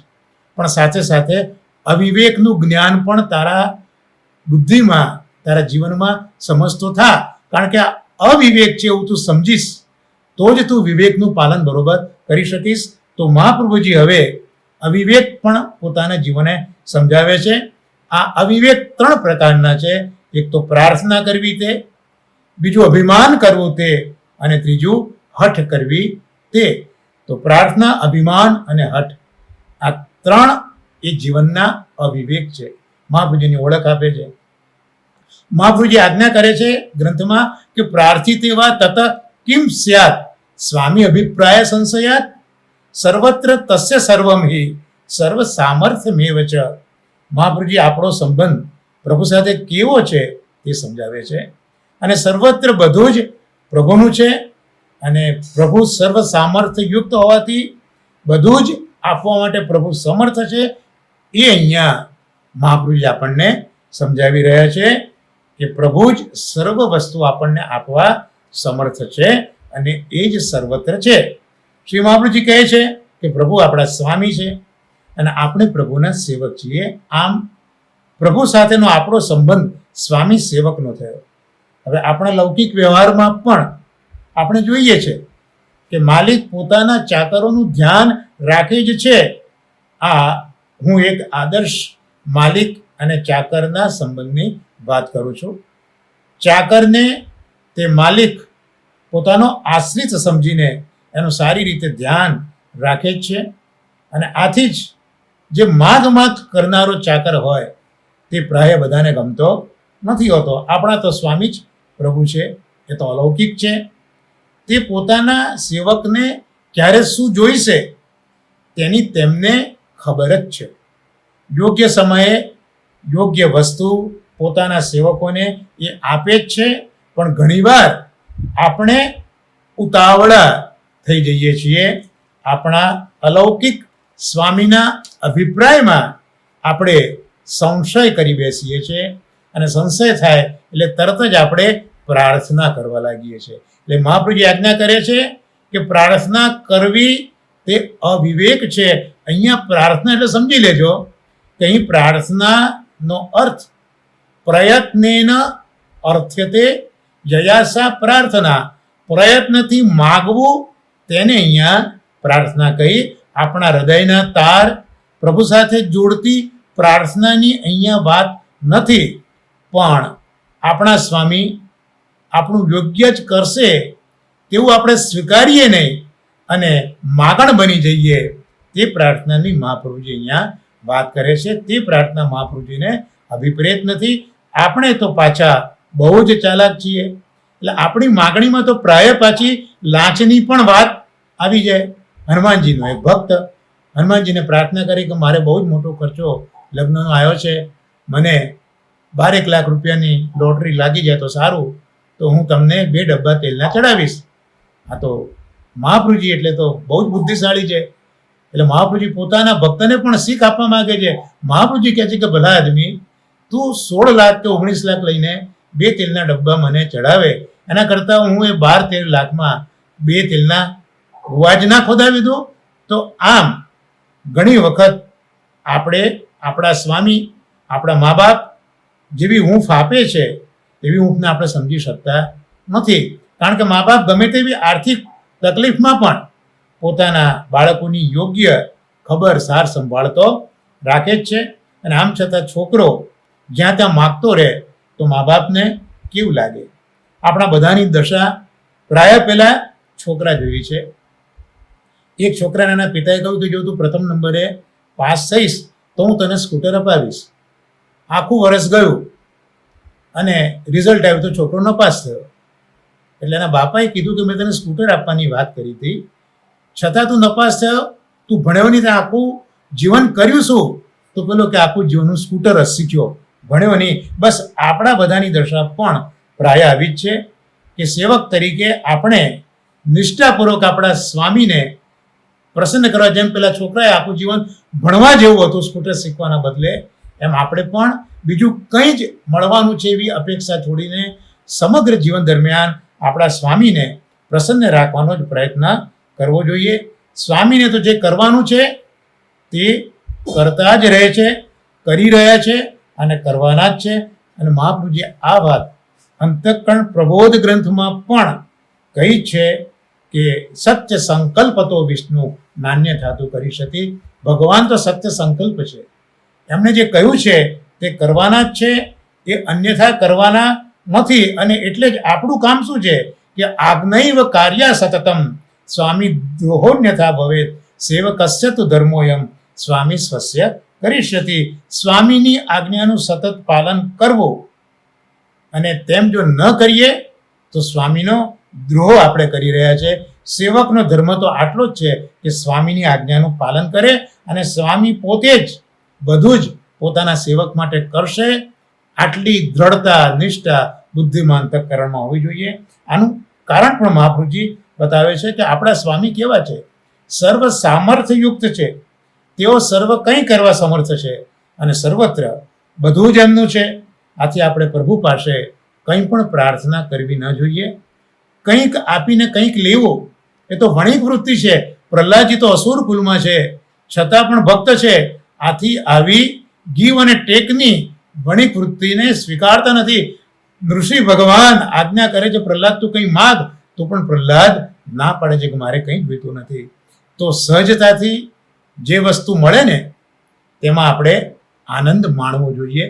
પણ સાથે સાથે અવિવેકનું જ્ઞાન પણ તારા બુદ્ધિમાં, તારા જીવનમાં સમજતો થા. કારણ કે આ અવિવેક છે એવું તું સમજીશ તો જ તું વિવેકનું પાલન બરોબર કરી શકીશ. તો મહાપ્રભુજી હવે અવિવેક પણ પોતાના જીવને સમજાવે છે. આ અવિવેક 3 પ્રકારના છે. એક તો પ્રાર્થના કરવી તે, બીજું અભિમાન કરવું તે, અને ત્રીજું હઠ કરવી તે. તો પ્રાર્થના, અભિમાન અને હઠ, આ 3 એ જીવનના અવિવેક છે. મહાપ્રભુજીની ઓળખ આપે છે. મહાપ્રભુજી આજ્ઞા કરે છે ગ્રંથમાં કે પ્રાર્થિત એવા તત કિમ સ્યાત સ્વામી અભિપ્રાય સંશયાત સર્વત્ર તસ્ય સર્વમ હિ સર્વ સામર્થ્યમેવ ચ. મહાપ્રભુજી આપણો સંબંધ પ્રભુ સાથે કેવો છે તે સમજાવે છે. અને સર્વત્ર બધું જ પ્રભુનું છે અને પ્રભુ સર્વ સામર્થ્ય યુક્ત હોવાથી બધું જ આપવા માટે પ્રભુ સમર્થ છે. એ અહીંયા મહાપ્રભુજી આપણને સમજાવી રહ્યા છે કે પ્રભુ જ સર્વ વસ્તુ આપણને આપવા સમર્થ છે અને એ જ સર્વત્ર છે. શ્રી મહાપ્રભુજી કહે છે કે પ્રભુ આપણા સ્વામી છે અને આપણે પ્રભુના સેવક છીએ. આમ પ્રભુ સાથેનો આપણો સંબંધ સ્વામી સેવકનો થયો. હવે આપણા લૌકિક વ્યવહારમાં પણ આપણે જોઈએ છે કે માલિક પોતાના ચાકરોનું ધ્યાન રાખે જ છે. આ હું એક આદર્શ માલિક અને ચાકરના સંબંધની વાત કરું છું. ચાકરને તે માલિક પોતાનો આશ્રિત સમજીને એનું સારી રીતે ધ્યાન રાખે જ છે. અને આથી જ જે માગ કરનારો ચાકર હોય તે પ્રાય બધાને ગમતો નથી હોતો. આપણા તો સ્વામી જ પ્રભુ છે, એ તો અલૌકિક છે. તે પોતાના સેવકને ક્યારે શું જોઈશે તેની તેમને ખબર જ છે. યોગ્ય સમયે યોગ્ય વસ્તુ પોતાના સેવકોને એ આપે જ છે. પણ ઘણીવાર આપણે ઉતાવળા થઈ જઈએ છીએ. આપણા અલૌકિક સ્વામીના અભિપ્રાયમાં આપણે સંશય કરી બેસીએ છીએ અને સંશય થાય એટલે તરત જ આપણે પ્રાર્થના કરવા લાગીએ છીએ. એટલે મહાપ્રભુજી આજ્ઞા કરે છે કે પ્રાર્થના કરવી તે અવિવેક છે. અહીંયા પ્રાર્થના એટલે સમજી લેજો કે અહીં પ્રાર્થનાનો અર્થ પ્રયત્નેન અર્થ્યતે જયાસા પ્રાર્થના. પ્રયત્નથી માગવું તેને અહીંયા પ્રાર્થના કહી. આપણા હૃદયના તાર પ્રભુ સાથે જોડતી પ્રાર્થનાની અહીંયા વાત નથી, પણ આપણા સ્વામી આપણું યોગ્ય જ કરશે તેવું આપણે સ્વીકારીએ નહીં અને માગણ બની જઈએ. તે પ્રાર્થનાની મહાપ્રભુજી અહીંયા વાત કરે છે. તે પ્રાર્થના મહાપ્રભુજીને અભિપ્રેત નથી. આપણે તો પાછા બહુ જ ચાલાક છીએ. એટલે આપણી માગણીમાં તો પ્રાય પાછી લાંચની પણ વાત આવી જાય. હનુમાનજીનો એક ભક્ત હનુમાનજીને પ્રાર્થના કરી કે મારે બહુ જ મોટો ખર્ચો લગ્નનો આવ્યો છે, મને 12 લાખ રૂપિયાની લોટરી લાગી જાય તો સારું, તો હું તમને 2 ડબ્બા તેલના ચડાવીશ. આ તો મહાપ્રભુજી એટલે તો બહુ જ બુદ્ધિશાળી છે. એટલે મહાપ્રભુજી પોતાના ભક્તને પણ શીખ આપવા માંગે છે. મહાપ્રભુજી કહે છે કે ભલા આદમી, તું 16 લાખ કે 19 લાખ લઈને 2 તેલના ડબ્બા મને ચડાવે, એના કરતાં હું એ 12-13 લાખમાં 2 તેલના કુવા જ ના ખોદાવી દઉં. તો આમ ઘણી વખત આપણે આપણા સ્વામી, આપણા મા બાપ જેવી હૂંફ આપે છે એવી હૂંફને આપણે સમજી શકતા નથી. કારણ કે મા બાપ ગમે તેવી આર્થિક તકલીફમાં પણ પોતાના બાળકોની યોગ્ય ખબર સાર સંભાળતો રાખે જ છે. અને આમ છતાં છોકરો જ્યાં ત્યાં માગતો રહે તો મા બાપને કેવું લાગે? આપણા બધાની દશા પ્રાય પહેલા છોકરા જેવી છે. એક છોકરાને એના પિતાએ કહ્યું કે જો તું પ્રથમ નંબરે પાસ થઈશ તો હું તને સ્કૂટર અપાવીશ. આખું વર્ષ ગયું અને રિઝલ્ટ આવ્યું તો છોકરો નપાસ થયો. એટલે એના બાપાએ કીધું કે મેં તને સ્કૂટર આપવાની વાત કરી હતી, છતાં તું નપાસ થયો, તું ભણ્યો નહીં, ત્યાં આખું જીવન કર્યું શું? તો પેલો કે આખું જીવનનું સ્કૂટર જ શીખ્યો, ભણ્યો નહીં. બસ આપણા બધાની દશા પણ પ્રાય આવી જ છે કે સેવક તરીકે આપણે નિષ્ઠાપૂર્વક આપણા સ્વામીને પ્રસન્ન કરવા, જેમ પેલા છોકરાએ આખું જીવન ભણવા જેવું હતું સ્કૂટર શીખવાના બદલે, એમ આપણે પણ બીજું કંઈ જ મળવાનું છે એવી અપેક્ષા છોડીને સમગ્ર જીવન દરમિયાન આપણા સ્વામીને પ્રસન્ન રાખવાનો જ પ્રયત્ન કરવો જોઈએ. સ્વામીને તો જે કરવાનું છે તે કરતા જ રહે છે, કરી રહ્યા છે અને કરવાના જ છે. અને મહાપ્રભુજીએ આ વાત અંતઃકરણ પ્રબોધ ગ્રંથમાં પણ કહી છે કે સત્ય સંકલ્પ તો વિષ્ણુ નાન્ય ધાતુ કરી શકે. ભગવાન તો સત્ય સંકલ્પ છે. એમણે જે કહ્યું છે તે કરવાના જ છે, એ અન્યથા કરવાના નથી. અને એટલે જ આપણું કામ શું છે કે આજ્ઞૈવ કાર્ય સતતમ સ્વામી દ્રોહોન્યથા ભવેત સેવકસ્ય તુ ધર્મોયમ સ્વામી સ્વસ્ય કરિષ્યતિ. સ્વામીની આજ્ઞાનું સતત પાલન કરવું, અને તેમ જો ન કરીએ તો સ્વામીનો દ્રોહ આપણે કરી રહ્યા છે. સેવકનો ધર્મ તો આટલો જ છે કે સ્વામીની આજ્ઞાનું પાલન કરે, અને સ્વામી પોતે જ બધું જ પોતાના સેવક માટે કરશે. આટલી દ્રઢતા, નિષ્ઠા બુદ્ધિમાં અંતઃકરણમાં હોવી જોઈએ. આનું કારણ પણ મહાપ્રભુજી બતાવે છે કે આપણા સ્વામી કેવા છે, સર્વ સામર્થ્યયુક્ત છે. તેઓ સર્વ કંઈ કરવા સમર્થ છે અને સર્વત્ર બધું જ એમનું છે. આથી આપણે પ્રભુ પાસે કંઈ પણ પ્રાર્થના કરવી ન જોઈએ. કંઈક આપીને કંઈક લેવું એ તો વણિક વૃત્તિ છે. પ્રહલાદજી તો અસુર કુલમાં છે, છતાં પણ ભક્ત છે. આથી આવી ગીવ અને ટેકની વણિક વૃત્તિને સ્વીકારતા નથી. ઋષિ ભગવાન આજ્ઞા કરે છે પ્રહલાદ તું કંઈ માગ, તો પણ પ્રહલાદ ના પાડે છે કે મારે કંઈ જોઈતું નથી. તો સહજતાથી જે વસ્તુ મળે ને તેમાં આપણે આનંદ માણવો જોઈએ.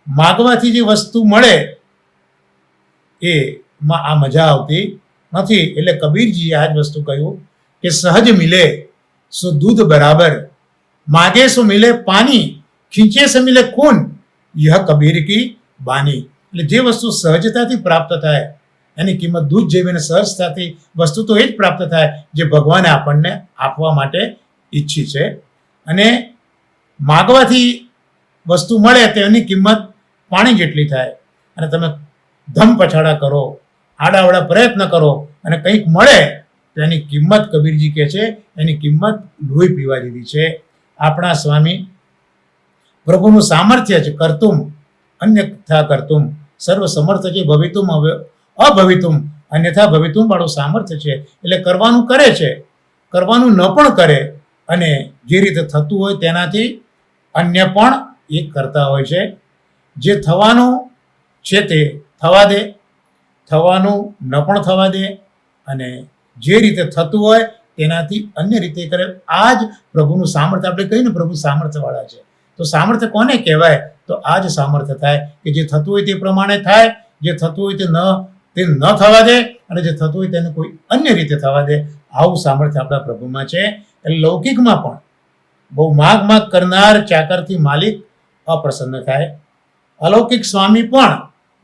માગવાથી જે વસ્તુ મળે એમાં આ મજા આવતી નથી. એટલે કબીરજીએ આ જ વસ્તુ કહ્યું કે સહજ મિલે સો દૂધ બરાબર, માગે સો મિલે પાણી, ખીંચે સે મિલે ખૂન, यह કબીર કી બાની. એટલે જે વસ્તુ સહજતાથી પ્રાપ્ત થાય એની કિંમત દૂધ જેવી, અને સહજતાથી વસ્તુ તો એ જ પ્રાપ્ત થાય જે ભગવાને આપણને આપવા માટે ઈચ્છી છે. અને માગવાથી વસ્તુ મળે તેની કિંમત પાણી જેટલી થાય. અને તમે ધમ પછાડા કરો, આડાવડા પ્રયત્ન કરો અને કંઈક મળે તો એની કિંમત કબીરજી કહે છે એની કિંમત લોહી પીવા જેવી છે. આપણા સ્વામી પ્રભુનું સામર્થ્ય છે, કરતુમ અન્યથા કરતુમ, સર્વ સમર્થ છે, ભવિતુમ અભવિતુમ અન્યથા ભવિતુમ વાળું સામર્થ્ય છે. એટલે કરવાનું કરે છે, કરવાનું ન પણ કરે, અને જે રીતે થતું હોય તેનાથી અન્ય પણ એ કરતા હોય છે. જે થવાનું છે તે થવા દે, થવાનું ન પણ થવા દે, અને જે રીતે થતું હોય તેનાથી અન્ય રીતે કરે. આ જ પ્રભુનું સામર્થ્ય. આપણે કહીએ ને પ્રભુ સામર્થ્યવાળા છે, તો સામર્થ્ય કોને કહેવાય? તો આ જ સામર્થ્ય થાય કે જે થતું હોય તે પ્રમાણે થાય, જે થતું હોય તે ન થવા દે, અને જે થતું હોય તેને કોઈ અન્ય રીતે થવા દે. આવું સામર્થ્ય આપણા પ્રભુમાં છે. એટલે લૌકિકમાં પણ બહુ માગ કરનાર ચાકરથી માલિક અપ્રસન્ન થાય. અલૌકિક સ્વામી પણ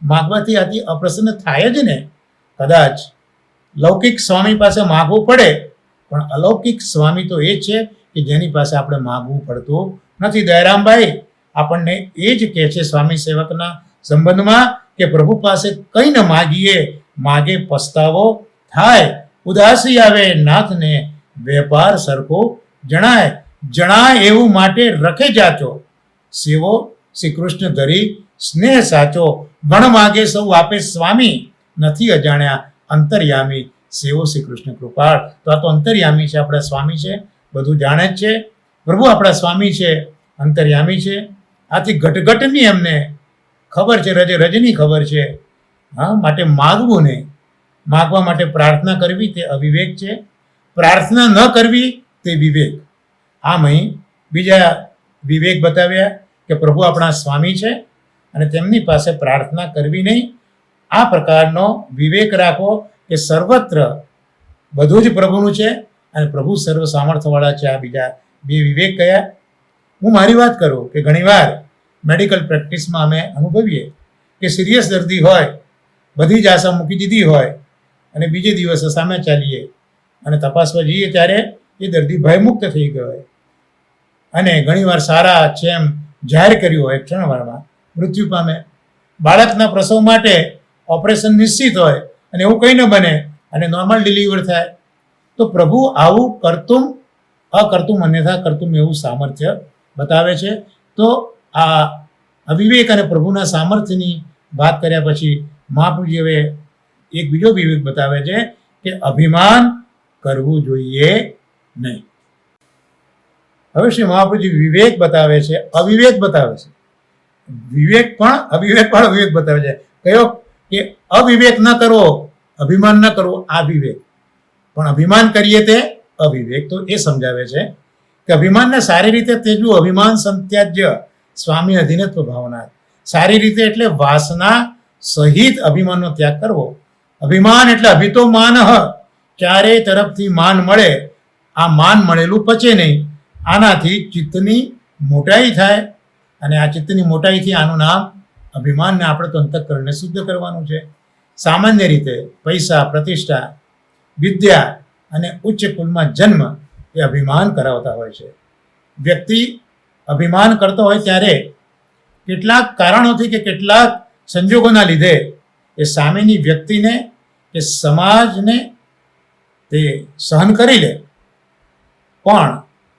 માગવાથી આથી અપ્રસન્ન થાય જ ને. કદાચ લૌકિક સ્વામી પાસે માગવું પડે પણ અલૌકિક સ્વામી તો એ જ છે કે જેની પાસે આપણે માગવું પડતું નથી. દયારામભાઈ આપણને એ જ કહે છે સ્વામી સેવકના સંબંધમાં કે પ્રભુ પાસે કંઈ ન માગીએ, માગે પસ્તાવો થાય. ઉદાસી આવે નાથને વેપાર સરખો જણાય. જણાય એવું માટે રખે જાચો, સેવો શ્રી કૃષ્ણ ધરી સ્નેહ સાચો. ગણ માગે સૌ આપે સ્વામી, નથી અજાણ્યા અંતર્યામી, સેવો શ્રી કૃષ્ણ કૃપાળ. તો આ તો અંતર્યામી છે, આપણા સ્વામી છે, બધું જાણે જ છે. પ્રભુ આપણા સ્વામી છે, અંતર્યામી છે. આથી ઘટઘટની એમને ખબર છે, રજની ખબર છે. હા, માટે માગવું નહીં. માગવા માટે પ્રાર્થના કરવી તે અવિવેક છે, પ્રાર્થના ન કરવી તે વિવેક. આમ અહીં બીજા વિવેક બતાવ્યા કે પ્રભુ આપણા સ્વામી છે અને તેમની પાસે પ્રાર્થના કરવી નહીં. આ પ્રકારનો વિવેક રાખવો કે સર્વત્ર બધું જ પ્રભુનું છે અને પ્રભુ સર્વ સામર્થ્યવાળા છે. આ બીજા બે વિવેક કયા? હું મારી વાત કરું કે ઘણીવાર મેડિકલ પ્રેક્ટિસમાં અમે અનુભવીએ કે સિરિયસ દર્દી હોય, બધી જ આશા મૂકી દીધી હોય અને બીજે દિવસે સામે ચાલીએ અને તપાસવા જઈએ ત્યારે એ દર્દી ભયમુક્ત થઈ ગયો હોય અને ઘણીવાર સારા છે એમ જાહેર કર્યું હોય, ક્ષણવારમાં મૃત્યુ પામે. બાળકના પ્રસવ માટે ઓપરેશન નિશ્ચિત હોય અને એવું કંઈ ન બને અને નોર્મલ ડિલિવર થાય. તો પ્રભુ આવું કરતું અકર્તું અન્યથા કરતું એવું સામર્થ્ય બતાવે છે. તો આ અવિવેક અને પ્રભુના સામર્થ્યની વાત કર્યા પછી મહાપ્રભુજી હવે એક બીજો વિવેક બતાવે છે કે અભિમાન કરવું જોઈએ નહીં. હવે શ્રી મહાપ્રભુજી વિવેક બતાવે છે, અવિવેક બતાવે છે. વિવેક પણ અવિવેક પણ વિવેક બતાવે છે. કયો? કે અવિવેક ન કરવો, અભિમાન ન કરવો, આ વિવેક. પણ અભિમાન કરીએ તે અવિવેક. તો એ સમજાવે છે કે અભિમાનને સારી રીતે તેજવું. અભિમાન સંત્યાજ્ય સ્વામી અધીનત્વ ભાવના. સારી રીતે એટલે વાસના સહિત અભિમાનનો ત્યાગ કરવો. અભિમાન એટલે અભિતો માન, ચારેય તરફથી માન મળે. આ માન મળેલું પચે નહીં. આનાથી ચિત્તની મોટાઈ થાય અને આ ચિત્તની મોટાઈથી આનું નામ અભિમાનને આપણે તો અંતઃકરણને શુદ્ધ કરવાનું છે. સામાન્ય રીતે પૈસા, પ્રતિષ્ઠા, વિદ્યા અને ઉચ્ચ કુલમાં જન્મ એ અભિમાન કરાવતા હોય છે. વ્યક્તિ અભિમાન કરતો હોય ત્યારે કેટલાક કારણોથી કે કેટલાક સંજોગોના લીધે એ સામેની વ્યક્તિને કે સમાજને તે સહન કરી લે. પણ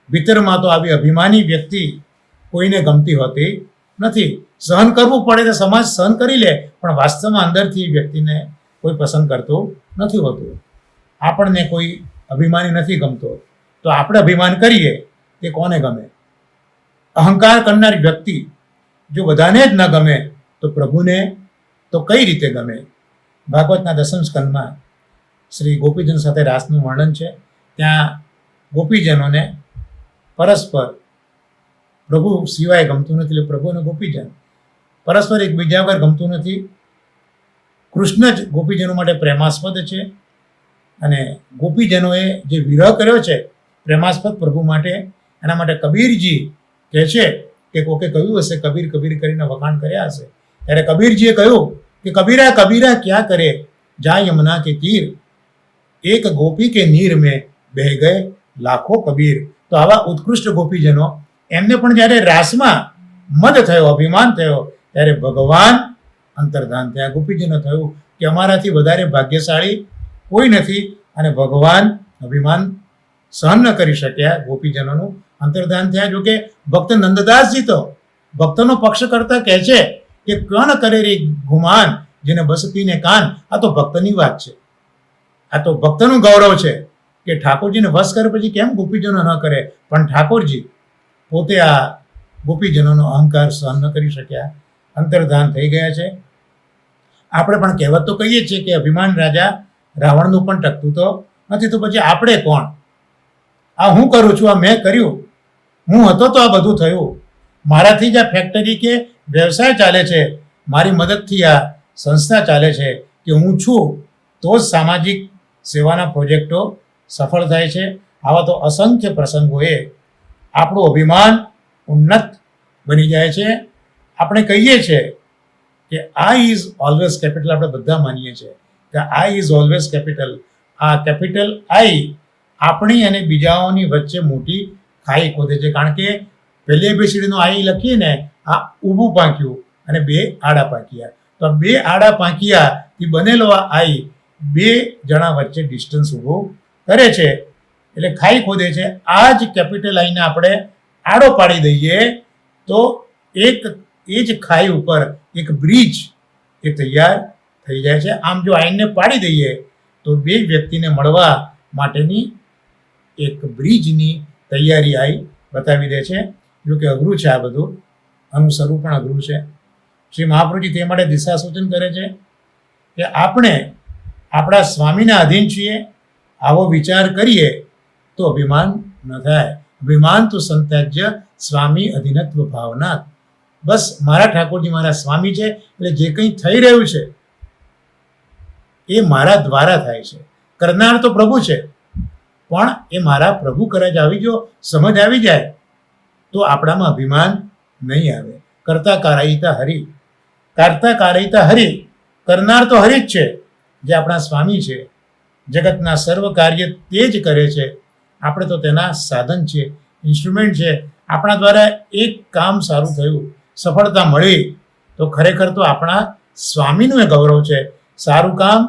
ભીતરમાં તો આવી અભિમાની વ્યક્તિ કોઈને ગમતી હોતી નથી. સહન કરવું પડે તો સમાજ સહન કરી લે, પણ વાસ્તવમાં અંદરથી વ્યક્તિને કોઈ પસંદ કરતું નથી હોતું. આપણને કોઈ અભિમાની નથી ગમતો તો આપણે અભિમાન કરીએ તે કોને ગમે? અહંકાર કરનાર વ્યક્તિ જો બધાને જ ન ગમે તો પ્રભુને તો કઈ રીતે ગમે? ભાગવતના 10મ સ્કંદમાં શ્રી ગોપીજન સાથે રાસનું વર્ણન છે. ત્યાં ગોપીજનોને પરસ્પર પ્રભુ સિવાય ગમતું નથી. એટલે પ્રભુ અને ગોપીજન પરસ્પર એકબીજા વગર ગમતું નથી. કૃષ્ણ જ ગોપીજનો માટે પ્રેમાસ્પદ છે અને ગોપીજનોએ જે વિરહ કર્યો છે પ્રેમાસ્પદ પ્રભુ માટે, એના માટે કબીરજી કહે છે કે કોકે કહ્યું હશે કબીર કબીર કરીને વખાણ કર્યા હશે. ત્યારે કબીરજીએ કહ્યું કે કબીરા કબીરા ક્યાં કરે જા યમુના કે તીર, એક ગોપી કે નીર મેં બહ ગયે લાખો કબીર. તો આવા ઉત્કૃષ્ટ ગોપીજનો એમને પણ જ્યારે રાસમાં મદ થયો, અભિમાન થયો, ત્યારે ભગવાન અંતર્ધાન થયા. ગોપીજીને થયું કે અમારાથી વધારે ભાગ્યશાળી કોઈ નથી અને ભગવાન અભિમાન સહન ન કરી શક્યા. ગોપીજનોનું અંતર્ધાન થયા. જોકે ભક્ત નંદદાસજી તો ભક્તનો પક્ષ કરતા કહે છે કે કોણ કરે રે ગુમાન જેને બસ પીને કાન. આ તો ભક્તની વાત છે, આ તો ભક્તનું ગૌરવ છે કે ઠાકોરજીને વશ કરે પછી કેમ ગોપીજનો ન કરે. પણ ઠાકોરજી પોતે આ ગોપીજનોનો અહંકાર સહન ન કરી શક્યા, અંતર્ધાન થઈ ગયા છે. આપણે પણ કહેવત તો કહીએ છીએ કે અભિમાન રાજા રાવણનું પણ ટકતું તો નથી. તો પછી આપણે કોણ? આ હું કરું છું, આ મેં કર્યું, હું હતો તો આ બધું થયું, મારાથી જ આ ફેક્ટરી કે વ્યવસાય ચાલે છે, મારી મદદથી આ સંસ્થા ચાલે છે, કે હું છું તો જ સામાજિક સેવાના પ્રોજેક્ટો સફળ થાય છે. આવા તો અસંખ્ય પ્રસંગોએ આપણું અભિમાન ઉન્નત બની જાય છે. આપણે કહીએ છીએ કે આઈ ઇઝ ઓલવેઝ કેપિટલ. આપણે બધા માનીએ છીએ કે આઈ ઇઝ ઓલવેઝ કેપિટલ. આ કેપિટલ આઈ આપણી અને બીજાઓની વચ્ચે મોટી ખાઈ ખોદે છે. કારણ કે પહેલી એબીસીડીનો આઈ લખીએ ને, આ ઊભું પાંખ્યું અને બે આડા પાંખ્યા, તો આ બે આડા પાંખિયાથી બનેલો આ આઈ બે જણા વચ્ચે ડિસ્ટન્સ ઊભું કરે છે, એટલે ખાઈ ખોદે છે. આ જ કેપિટલ આઈને આપણે આડો પાડી દઈએ તો એ જ ખાઈ ઉપર એક બ્રિજ એ તૈયાર થઈ જાય છે. આમ જો આઈને પાડી દઈએ તો બે વ્યક્તિને મળવા માટેની એક બ્રિજની તૈયારી આઈ બતાવી દે છે. જો કે અઘરું છે, આ બધું અનુસરવું પણ અઘરું છે. શ્રી મહાપ્રભુજી તે માટે દિશા સૂચન કરે છે કે આપણે આપણા સ્વામીના અધીન છીએ, આવો વિચાર કરીએ તો અભિમાન ન થાય. અભિમાન તો સંત્યાજ્ય સ્વામી અધીનત્વ ભાવના. બસ મારા ઠાકોરજી મારા સ્વામી છે, એટલે જે કંઈ થઈ રહ્યું છે એ મારા દ્વારા થાય છે. કરનાર તો પ્રભુ છે, પણ એ મારા પ્રભુ કરે જ આવી જો સમજ આવી જાય તો આપણામાં અભિમાન નહીં આવે. કરતા કારયિતા હરિ, કરતા કારયિતા હરિ, કરનાર તો હરિ જ છે, જે આપણા સ્વામી છે. જગતના સર્વ કાર્ય તે જ કરે છે, આપણે તો તેના સાધન છે, ઇન્સ્ટ્રુમેન્ટ છે. આપણા દ્વારા એક કામ સારું થયું, સફળતા મળી, તો ખરેખર તો આપણા સ્વામીનું એ ગૌરવ છે. સારું કામ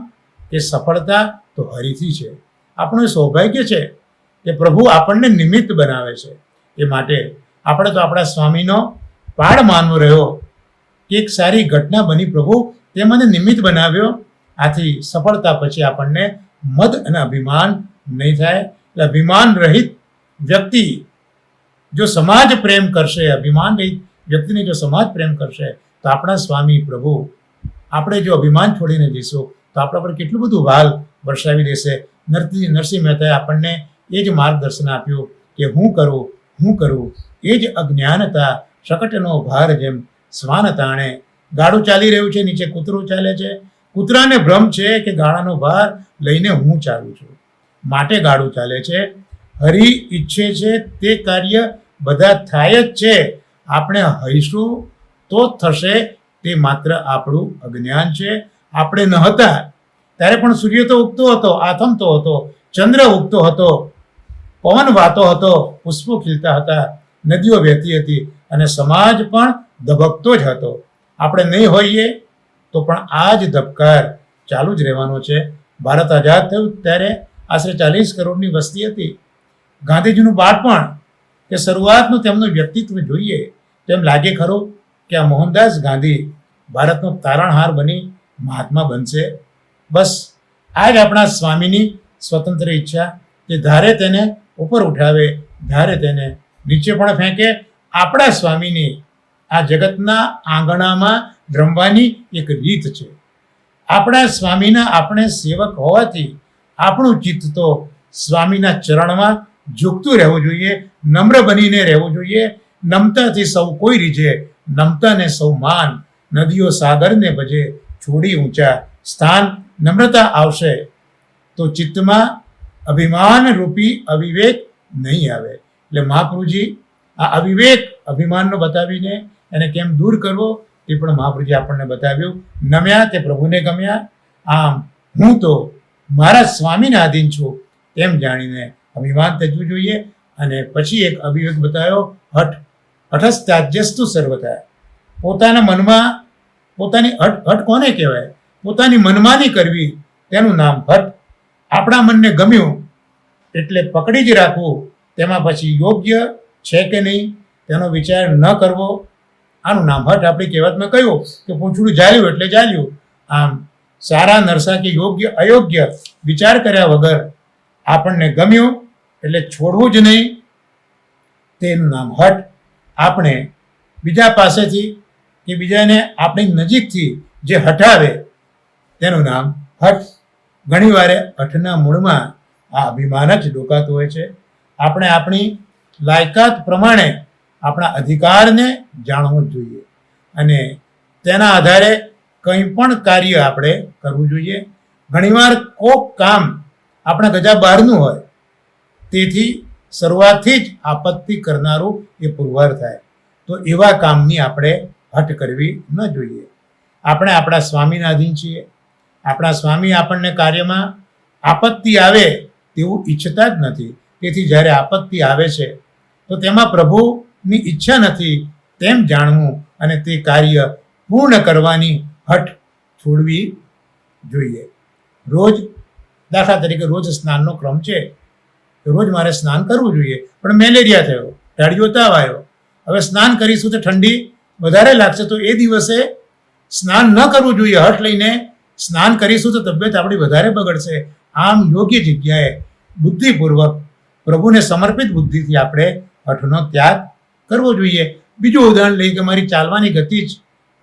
કે સફળતા તો હરિથી છે. આપણું એ સૌભાગ્ય છે કે પ્રભુ આપણને નિમિત્ત બનાવે છે. એ માટે આપણે તો આપણા સ્વામીનો પાડ માનવો રહ્યો કે એક સારી ઘટના બની, પ્રભુ તે મને નિમિત્ત બનાવ્યો. આથી સફળતા પછી આપણને મદ અને અભિમાન નહીં થાય. એટલે અભિમાન રહિત વ્યક્તિ જો સમાજ પ્રેમ કરશે, અભિમાન રહિત વ્યક્તિને જો સમાજ પ્રેમ કરશે, તો આપણા સ્વામી પ્રભુ આપણે જો અભિમાન છોડીને જઈશું તો આપણા પર કેટલું બધું વાલ વરસાવી દેશે. નરસિંહ મહેતાએ આપણને એ જ માર્ગદર્શન આપ્યું કે હું કરું એ જ અજ્ઞાનતા, શકટનો ભાર જેમ શ્વાન તાણે. ગાડું ચાલી રહ્યું છે, નીચે કૂતરું ચાલે છે, કૂતરાને ભ્રમ છે કે ગાડાનો ભાર લઈને હું ચાલું છું, માટે ગાડું ચાલે છે. હરિ ઈચ્છે છે તે કાર્ય બધા થાય જ છે. આપણે હઈશું તો જ થશે, તે માત્ર આપણું અજ્ઞાન છે. આપણે ન હતા ત્યારે પણ સૂર્ય તો ઉગતો હતો, આથમતો હતો, ચંદ્ર ઉગતો હતો, પવન વાતો હતો, પુષ્પો ખીલતા હતા, નદીઓ વહેતી હતી અને સમાજ પણ ધબકતો જ હતો. આપણે નહીં હોઈએ તો પણ આ જ ધબકાર ચાલુ જ રહેવાનો છે. ભારત આઝાદ થયું ત્યારે આશરે 40 કરોડની વસ્તી હતી. ગાંધીજીનું બાળપણ કે શરૂઆતનું તેમનું વ્યક્તિત્વ જોઈએ તો એમ લાગે ખરું કે આ મોહનદાસ ગાંધી ભારતનો તારણહાર બની મહાત્મા બનશે. બસ આ જ આપણા સ્વામીની સ્વતંત્ર ઈચ્છા કે ધારે તેને ઉપર ઉઠાવે, ધારે તેને નીચે પણ ફેંકે. આપણા સ્વામીની આ જગતના આંગણામાં રમવાની એક રીત છે. આપણા સ્વામીના આપણે સેવક હોવાથી આપણું ચિત્ત તો સ્વામીના ચરણમાં ઝૂકતું રહેવું જોઈએ, નમ્ર બનીને રહેવું જોઈએ. નમતાથી સૌ કોઈ રીઝે, નમતાને સૌ માન. નદીઓ સાગરને ભજે, છોડી ઊંચા સ્થાન. નમ્રતા આવશે તો ચિત્તમાં અભિમાન રૂપી અવિવેક નહીં આવે. એટલે મહાપ્રભુજી આ અવિવેક અભિમાનનો બતાવીને એને કેમ દૂર કરવો તે પણ મહાપ્રભુજી આપણને બતાવ્યું. નમ્યા તે પ્રભુને ગમ્યા. આમ હું તો મારા સ્વામીના આધીન છું તેમ જાણીને અભિમાન ત્યજવું જોઈએ. અને પછી એક અવિવેક બતાવ્યો, હઠસ્ત્યાજ્યસ્તુ સર્વથા. પોતાના મનમાં પોતાની હઠ કોને કહેવાય? પોતાની મનમાની કરવી, તેનું નામ હઠ. આપણા મનને ગમ્યું એટલે પકડી જ રાખવું, તેમાં પછી યોગ્ય છે કે નહીં તેનો વિચાર ન કરવો, આનું નામ હઠ. આપણી કહેવતમાં કહ્યું કે પૂંછડું ઝાલ્યું એટલે ઝાલ્યું. આમ સારા નરસા કે યોગ્ય અયોગ્ય વિચાર કર્યા વગર આપણને ગમ્યું એટલે છોડવું જ નહીં, તેનું નામ હઠ. આપણે બીજા પાસેથી કે બીજાને આપણી નજીકથી જે હટાવે તેનું નામ હઠ. ઘણીવાર હઠના મૂળમાં આ અભિમાન જ ડોકાતું હોય છે. આપણે આપણી લાયકાત પ્રમાણે આપણા અધિકારને જાણવું જ જોઈએ અને તેના આધારે કંઈ પણ કાર્ય આપણે કરવું જોઈએ. ઘણીવાર કોક કામ આપણા ગજા બહારનું હોય, તેથી શરૂઆતથી જ આપત્તિ કરનારું એ પુરવાર થાય, તો એવા કામની આપણે હઠ કરવી ન જોઈએ. આપણે આપણા સ્વામીના અધીન છીએ. આપણા સ્વામી આપણને કાર્યમાં આપત્તિ આવે તેવું ઈચ્છતા જ નથી. તેથી જ્યારે આપત્તિ આવે છે તો તેમાં પ્રભુની ઈચ્છા નથી તેમ જાણવું અને તે કાર્ય પૂર્ણ કરવાની હઠ છોડવી જોઈએ. રોજ દાખલા તરીકે રોજ સ્નાનનો ક્રમ છે, રોજ મારે સ્નાન કરવું જોઈએ, પણ મેલેરિયા થયો, ઢાળિયો તાવ આવ્યો, હવે સ્નાન કરીશું તો ઠંડી વધારે લાગશે, તો એ દિવસે સ્નાન ન કરવું જોઈએ. હઠ લઈને સ્નાન કરીશું તો તબિયત આપણી વધારે બગડશે. આમ યોગ્ય જગ્યાએ બુદ્ધિપૂર્વક પ્રભુને સમર્પિત બુદ્ધિથી આપણે હઠનો ત્યાગ કરવો જોઈએ. બીજું ઉદાહરણ લઈએ કે મારી ચાલવાની ગતિ જ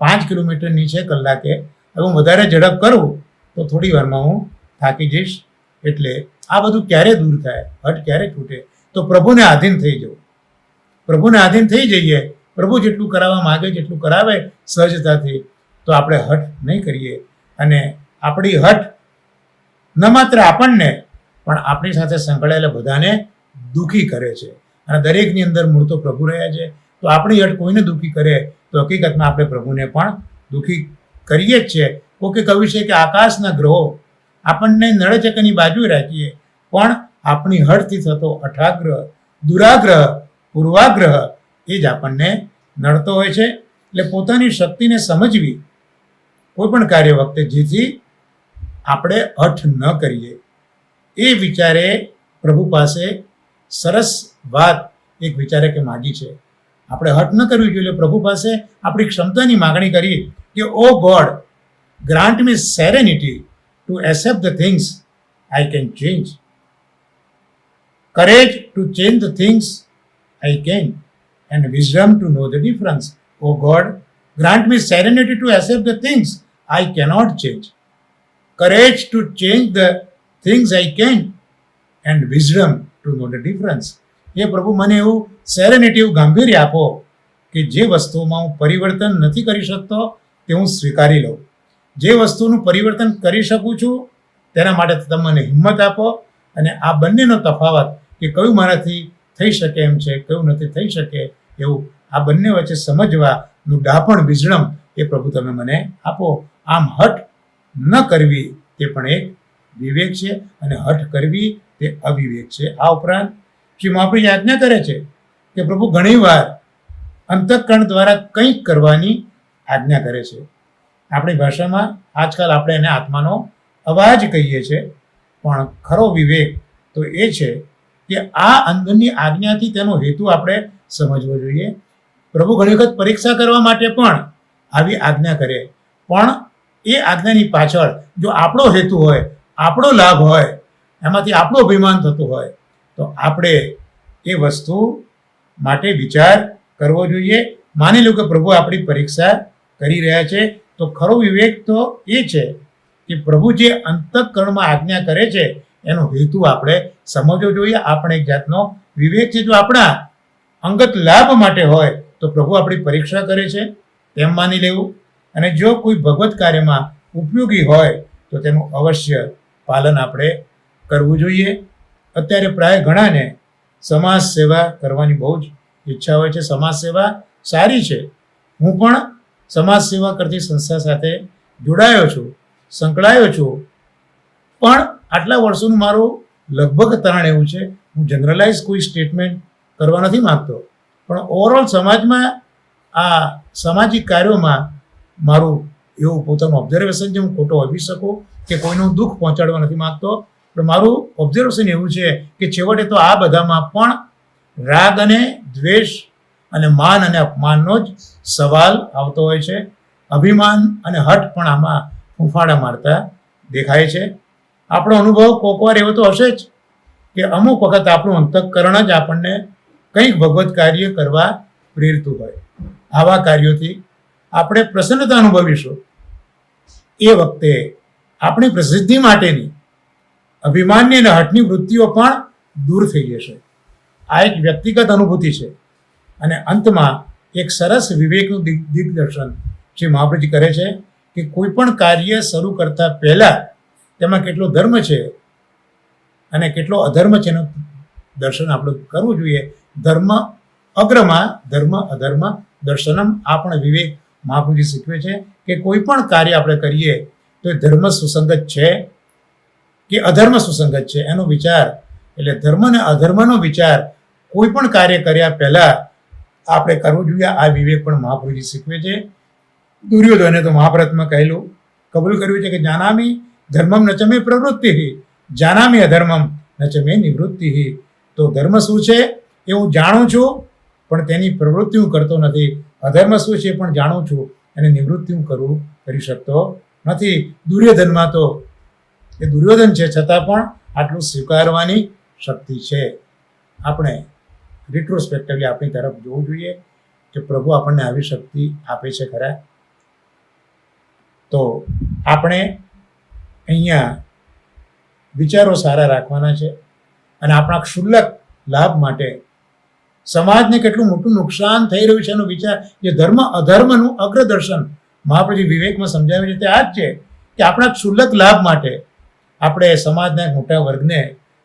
5 કિલોમીટરની છે કલાકે, હવે હું વધારે ઝડપ કરું તો થોડી વારમાં હું થાકી જઈશ. એટલે આ બધું ક્યારે દૂર થાય, હઠ ક્યારે છૂટે? તો પ્રભુને આધીન થઈ જવું. પ્રભુને આધીન થઈ જઈએ, પ્રભુ જેટલું કરાવવા માગે જેટલું કરાવે સહજતાથી, તો આપણે હઠ નહીં કરીએ. અને આપણી હઠ ન માત્ર આપણને પણ આપણી સાથે સંકળાયેલા બધાને દુઃખી કરે છે. અને દરેકની અંદર મૂળ તો પ્રભુ રહ્યા છે, તો આપણી હઠ કોઈને દુઃખી કરે તો હકીકતમાં આપણે પ્રભુને પણ દુઃખી કરીએ જ છે. કોકે કહ્યું છે કે આકાશના ગ્રહો આપણને નળે ચકની બાજુ રાખીએ, પણ આપણી હઠથી થતો અઠાગ્રહ, દુરાગ્રહ, પૂર્વાગ્રહ એ જ આપણને નડતો હોય છે. એટલે પોતાની શક્તિને સમજવી કોઈ પણ કાર્ય વખતે, જેથી આપણે હઠ ન કરીએ. એ વિચારે પ્રભુ પાસે સરસ વાત એક વિચારે કે માગી છે. આપણે હઠ ન કરવી જોઈએ. પ્રભુ પાસે આપણી ક્ષમતાની માગણી કરી કે O God, grant me serenity to accept the things I can change, courage to change the things I can, and wisdom to know the difference. O God, grant me serenity to accept the things I cannot change, courage to change the things I can, and wisdom to know the difference. એ પ્રભુ મને એવું serenity, એવું ગાંભીર્ય આપો કે જે વસ્તુઓમાં હું પરિવર્તન નથી કરી શકતો તે હું સ્વીકારી લઉં. જે વસ્તુનું પરિવર્તન કરી શકું છું તેના માટે તમે મને હિંમત આપો. અને આ બંનેનો તફાવત કે કયું મારાથી થઈ શકે એમ છે, કયું નથી થઈ શકે એવું, આ બંને વચ્ચે સમજવાનું ડાપણ, વિઝડમ એ પ્રભુ તમે મને આપો. આમ હઠ ન કરવી તે પણ એક વિવેક છે, અને હઠ કરવી તે અવિવેક છે. આ ઉપરાંત શ્રી મહાપ્રભુજી આજ્ઞા કરે છે કે પ્રભુ ઘણીવાર અંતઃકરણ દ્વારા કંઈક કરવાની આજ્ઞા કરે છે. આપણી ભાષામાં આજકાલ આપણે એને આત્માનો અવાજ કહીએ છીએ, પણ ખરો વિવેક તો એ છે કે આ અંદરની આજ્ઞાથી તેનો હેતુ આપણે સમજવો જોઈએ. પ્રભુ ઘણી વખત પરીક્ષા કરવા માટે પણ આવી આજ્ઞા કરે, પણ એ આજ્ઞાની પાછળ જો આપણો હેતુ હોય, આપણો લાભ હોય, એમાંથી આપણું અભિમાન થતું હોય, તો આપણે એ વસ્તુ માટે વિચાર કરવો જોઈએ. માની લો કે પ્રભુ આપણી પરીક્ષા કરી રહ્યા છે, તો ખરો વિવેક તો એ છે કે પ્રભુ જે અંતઃકરણમાં આજ્ઞા કરે છે એનો હેતુ આપણે સમજવો જોઈએ. આપણે એક જાતનો વિવેક છે. જો આપણા અંગત લાભ માટે હોય તો પ્રભુ આપણી પરીક્ષા કરે છે તેમ માની લેવું, અને જો કોઈ ભગવત કાર્યમાં ઉપયોગી હોય તો તેનું અવશ્ય પાલન આપણે કરવું જોઈએ. અત્યારે પ્રાય ઘણાને સમાજ સેવા કરવાની બહુ જ ઈચ્છા હોય છે. સમાજ સેવા સારી છે. હું પણ સમાજ સેવા કરતી સંસ્થા સાથે જોડાયો છું, સંકળાયો છું, પણ આટલા વર્ષોનું મારું લગભગ તારણ એવું છે, હું જનરલાઇઝ કોઈ સ્ટેટમેન્ટ કરવા નથી માગતો, પણ ઓવરઓલ સમાજમાં આ સામાજિક કાર્યોમાં મારું એવું પોતાનું ઓબ્ઝર્વેશન છે. હું ખોટો હોઈ શકું કે કોઈનું દુઃખ પહોંચાડવા નથી માગતો, પણ મારું ઓબ્ઝર્વેશન એવું છે કે છેવટે તો આ બધામાં પણ રાગ અને દ્વેષ અને માન અને અપમાનનો જ સવાલ આવતો હોય છે. અભિમાન અને હઠ પણ આમાં ફૂંફાડા મારતા દેખાય છે. આપણો અનુભવ કોકવાર એવો તો હશે જ કે અમુક વખત આપણું અંતઃકરણ જ આપણને કંઈક ભગવત કાર્ય કરવા પ્રેરતું હોય. આવા કાર્યોથી આપણે પ્રસન્નતા અનુભવીશું. એ વખતે આપણી પ્રસિદ્ધિ માટેની અભિમાનની અને હઠની વૃત્તિઓ પણ દૂર થઈ જશે. આ એક વ્યક્તિગત અનુભૂતિ છે. અને અંતમાં એક સરસ વિવેકનું દિગ્દર્શન શ્રી મહાપ્રભુજી કરે છે કે કોઈ પણ કાર્ય શરૂ કરતા પહેલા તેમાં કેટલો ધર્મ છે અને કેટલો અધર્મ છે એનું દર્શન આપણે કરવું જોઈએ. ધર્મ અગ્રમાં ધર્મ અધર્મ દર્શનમ. આ પણ વિવેક મહાપ્રભુજી શીખવે છે કે કોઈ પણ કાર્ય આપણે કરીએ તો એ ધર્મ સુસંગત છે કે અધર્મ સુસંગત છે એનો વિચાર એટલે ધર્મ અને અધર્મનો વિચાર કોઈ પણ કાર્ય કર્યા પહેલા આપણે કરવું જોઈએ. આ વિવેક પણ મહાપ્રભુજી શીખવે છે. દુર્યોધને તો મહાભારતમાં કહેલું કબૂલ કર્યું છે કે જાનામી ધર્મમ ન ચ મે પ્રવૃત્તિ, જાનામી અધર્મમ ન ચ મે નિવૃત્તિ. તો ધર્મ શું છે એ હું જાણું છું, પણ તેની પ્રવૃત્તિ હું કરતો નથી. અધર્મ શું છે પણ જાણું છું, અને નિવૃત્તિ હું કરી શકતો નથી. દુર્યોધનમાં તો એ દુર્યોધન છે, છતાં પણ આટલું સ્વીકારવાની શક્તિ છે. આપણે રિટ્રોસ્પેક્ટિવલી આપણી તરફ જોવું જોઈએ કે પ્રભુ આપણને આવી શક્તિ આપે છે ખરા. તો આપણે અહીંયા વિચારો સારા રાખવાના છે, અને આપણા ક્ષુલ્લક લાભ માટે સમાજને કેટલું મોટું નુકસાન થઈ રહ્યું છે એનો વિચાર, જે ધર્મ અધર્મનું અગ્રદર્શન મહાપ્રભુજી વિવેકમાં સમજાવે છે તે આ જ છે કે આપણા ક્ષુલ્લક લાભ માટે આપણે સમાજના મોટા વર્ગને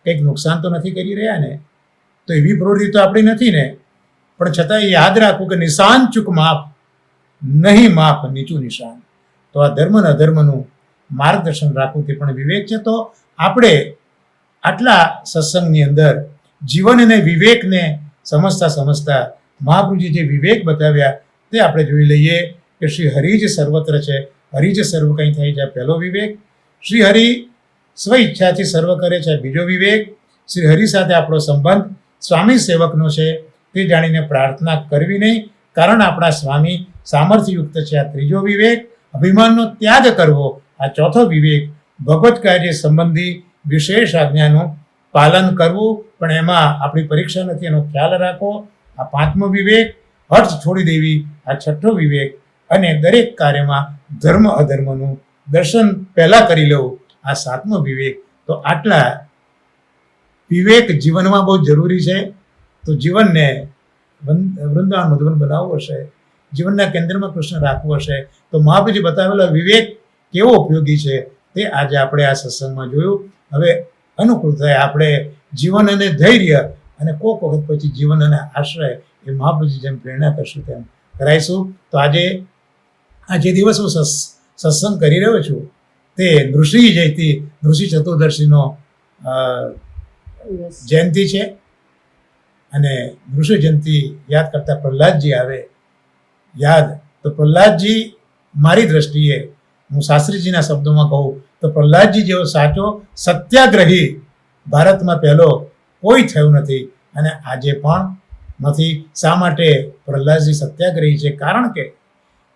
કંઈક નુકસાન તો નથી કરી રહ્યા ને. તો એવી પ્રવૃત્તિ તો આપણી નથી ને. પણ છતાં એ યાદ રાખવું કે નિશાન ચૂક માપ, નહીં માપ નીચું નિશાન. તો આ ધર્મ અને અધર્મનું માર્ગદર્શન રાખવું તે પણ વિવેક છે. તો આપણે આટલા સત્સંગની અંદર જીવન અને વિવેકને સમજતા મહાપ્રભુજી જે વિવેક બતાવ્યા તે આપણે જોઈ લઈએ કે શ્રી હરિ જ સર્વત્ર છે, હરિ જ સર્વ કંઈ થાય છે, પહેલો વિવેક. શ્રી હરિ સ્વ ઈચ્છાથી સર્વ કરે છે, બીજો વિવેક. શ્રી હરિ સાથે આપણો સંબંધ સ્વામી સેવકનો છે તે જાણીને પ્રાર્થના કરવી નહીં, કારણ આપણા સ્વામી સામર્થ્યયુક્ત છે, આ ત્રીજો વિવેક. અભિમાનનો ત્યાગ કરવો, આ ચોથો વિવેક. ભગવત કાર્ય સંબંધી વિશેષ આજ્ઞાનું પાલન કરવું, પણ એમાં આપણી પરીક્ષા નથી એનો ખ્યાલ રાખવો, આ પાંચમો વિવેક. હઠ છોડી દેવી, આ છઠ્ઠો વિવેક. અને દરેક કાર્યમાં ધર્મ અધર્મનું દર્શન પહેલા કરી લેવું, આ સાતમો વિવેક. તો આટલા વિવેક જીવનમાં બહુ જરૂરી છે. તો જીવનને વૃંદાવન મધુવન બનાવવું હશે, જીવનના કેન્દ્રમાં કૃષ્ણ રાખવું હશે, તો મહાપ્રભુજી બતાવેલો વિવેક કેવો ઉપયોગી છે તે આજે આપણે આ સત્સંગમાં જોયું. હવે અનુકૂળ થાય આપણે જીવન અને ધૈર્ય, અને કોક વખત પછી જીવન અને આશ્રય એ મહાપ્રભુજી જેમ પ્રેરણા કરશું તેમ કરાઈશું. તો આજે આ જે દિવસ હું સત્સંગ કરી રહ્યો છું તે નૃષિ જયંતિ, નૃષિ ચતુર્દશીનો જયંતિ છે. અને નૃષિ જયંતિ યાદ કરતા પ્રહલાદજી આવે યાદ. તો પ્રહલાદજી મારી દ્રષ્ટિએ, હું શાસ્ત્રીજીના શબ્દોમાં કહું તો પ્રહલાદજી જેવો સાચો સત્યાગ્રહી ભારતમાં પહેલો કોઈ થયું નથી, અને આજે પણ નથી. શા માટે પ્રહલાદજી સત્યાગ્રહી છે? કારણ કે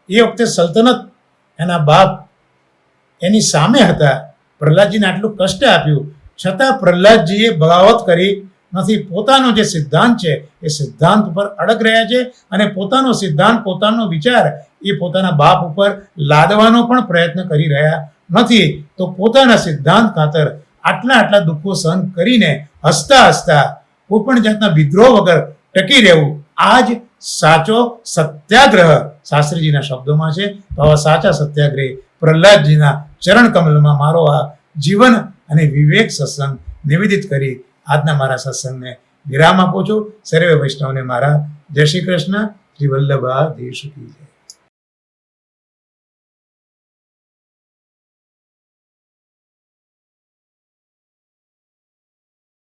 એ વખતે સલ્તનત એના બાપ એની સામે હતા. પ્રહલાદજીને આટલું કષ્ટ આપ્યું છતાં પ્રહલાદજીએ બગાવત કરી નથી. પોતાનો જે સિદ્ધાંત છે એ સિદ્ધાંત ઉપર અડગ રહ્યા છે, અને પોતાનો સિદ્ધાંત, પોતાનો વિચાર એ પોતાના બાપ ઉપર લાદવાનો પણ પ્રયત્ન કરી રહ્યા નથી. તો પોતાના સિદ્ધાંત ખાતર આટલા દુઃખો સહન કરીને હસતા કોઈ પણ જાતના વિદ્રોહ વગર ટકી રહેવું, આ જ સાચો સત્યાગ્રહ શાસ્ત્રીજીના શબ્દોમાં છે. તો આવા સાચા સત્યાગ્રહી પ્રહલાદજીના ચરણ કમલમાં મારો આ જીવન અને વિવેક સત્સંગ નિવેદિત કરી આજના મારા સત્સંગને વિરામ આપું છું. સર્વે વૈષ્ણવને મારા જય શ્રી કૃષ્ણ. શ્રી વલ્લભાધીશ કી જય.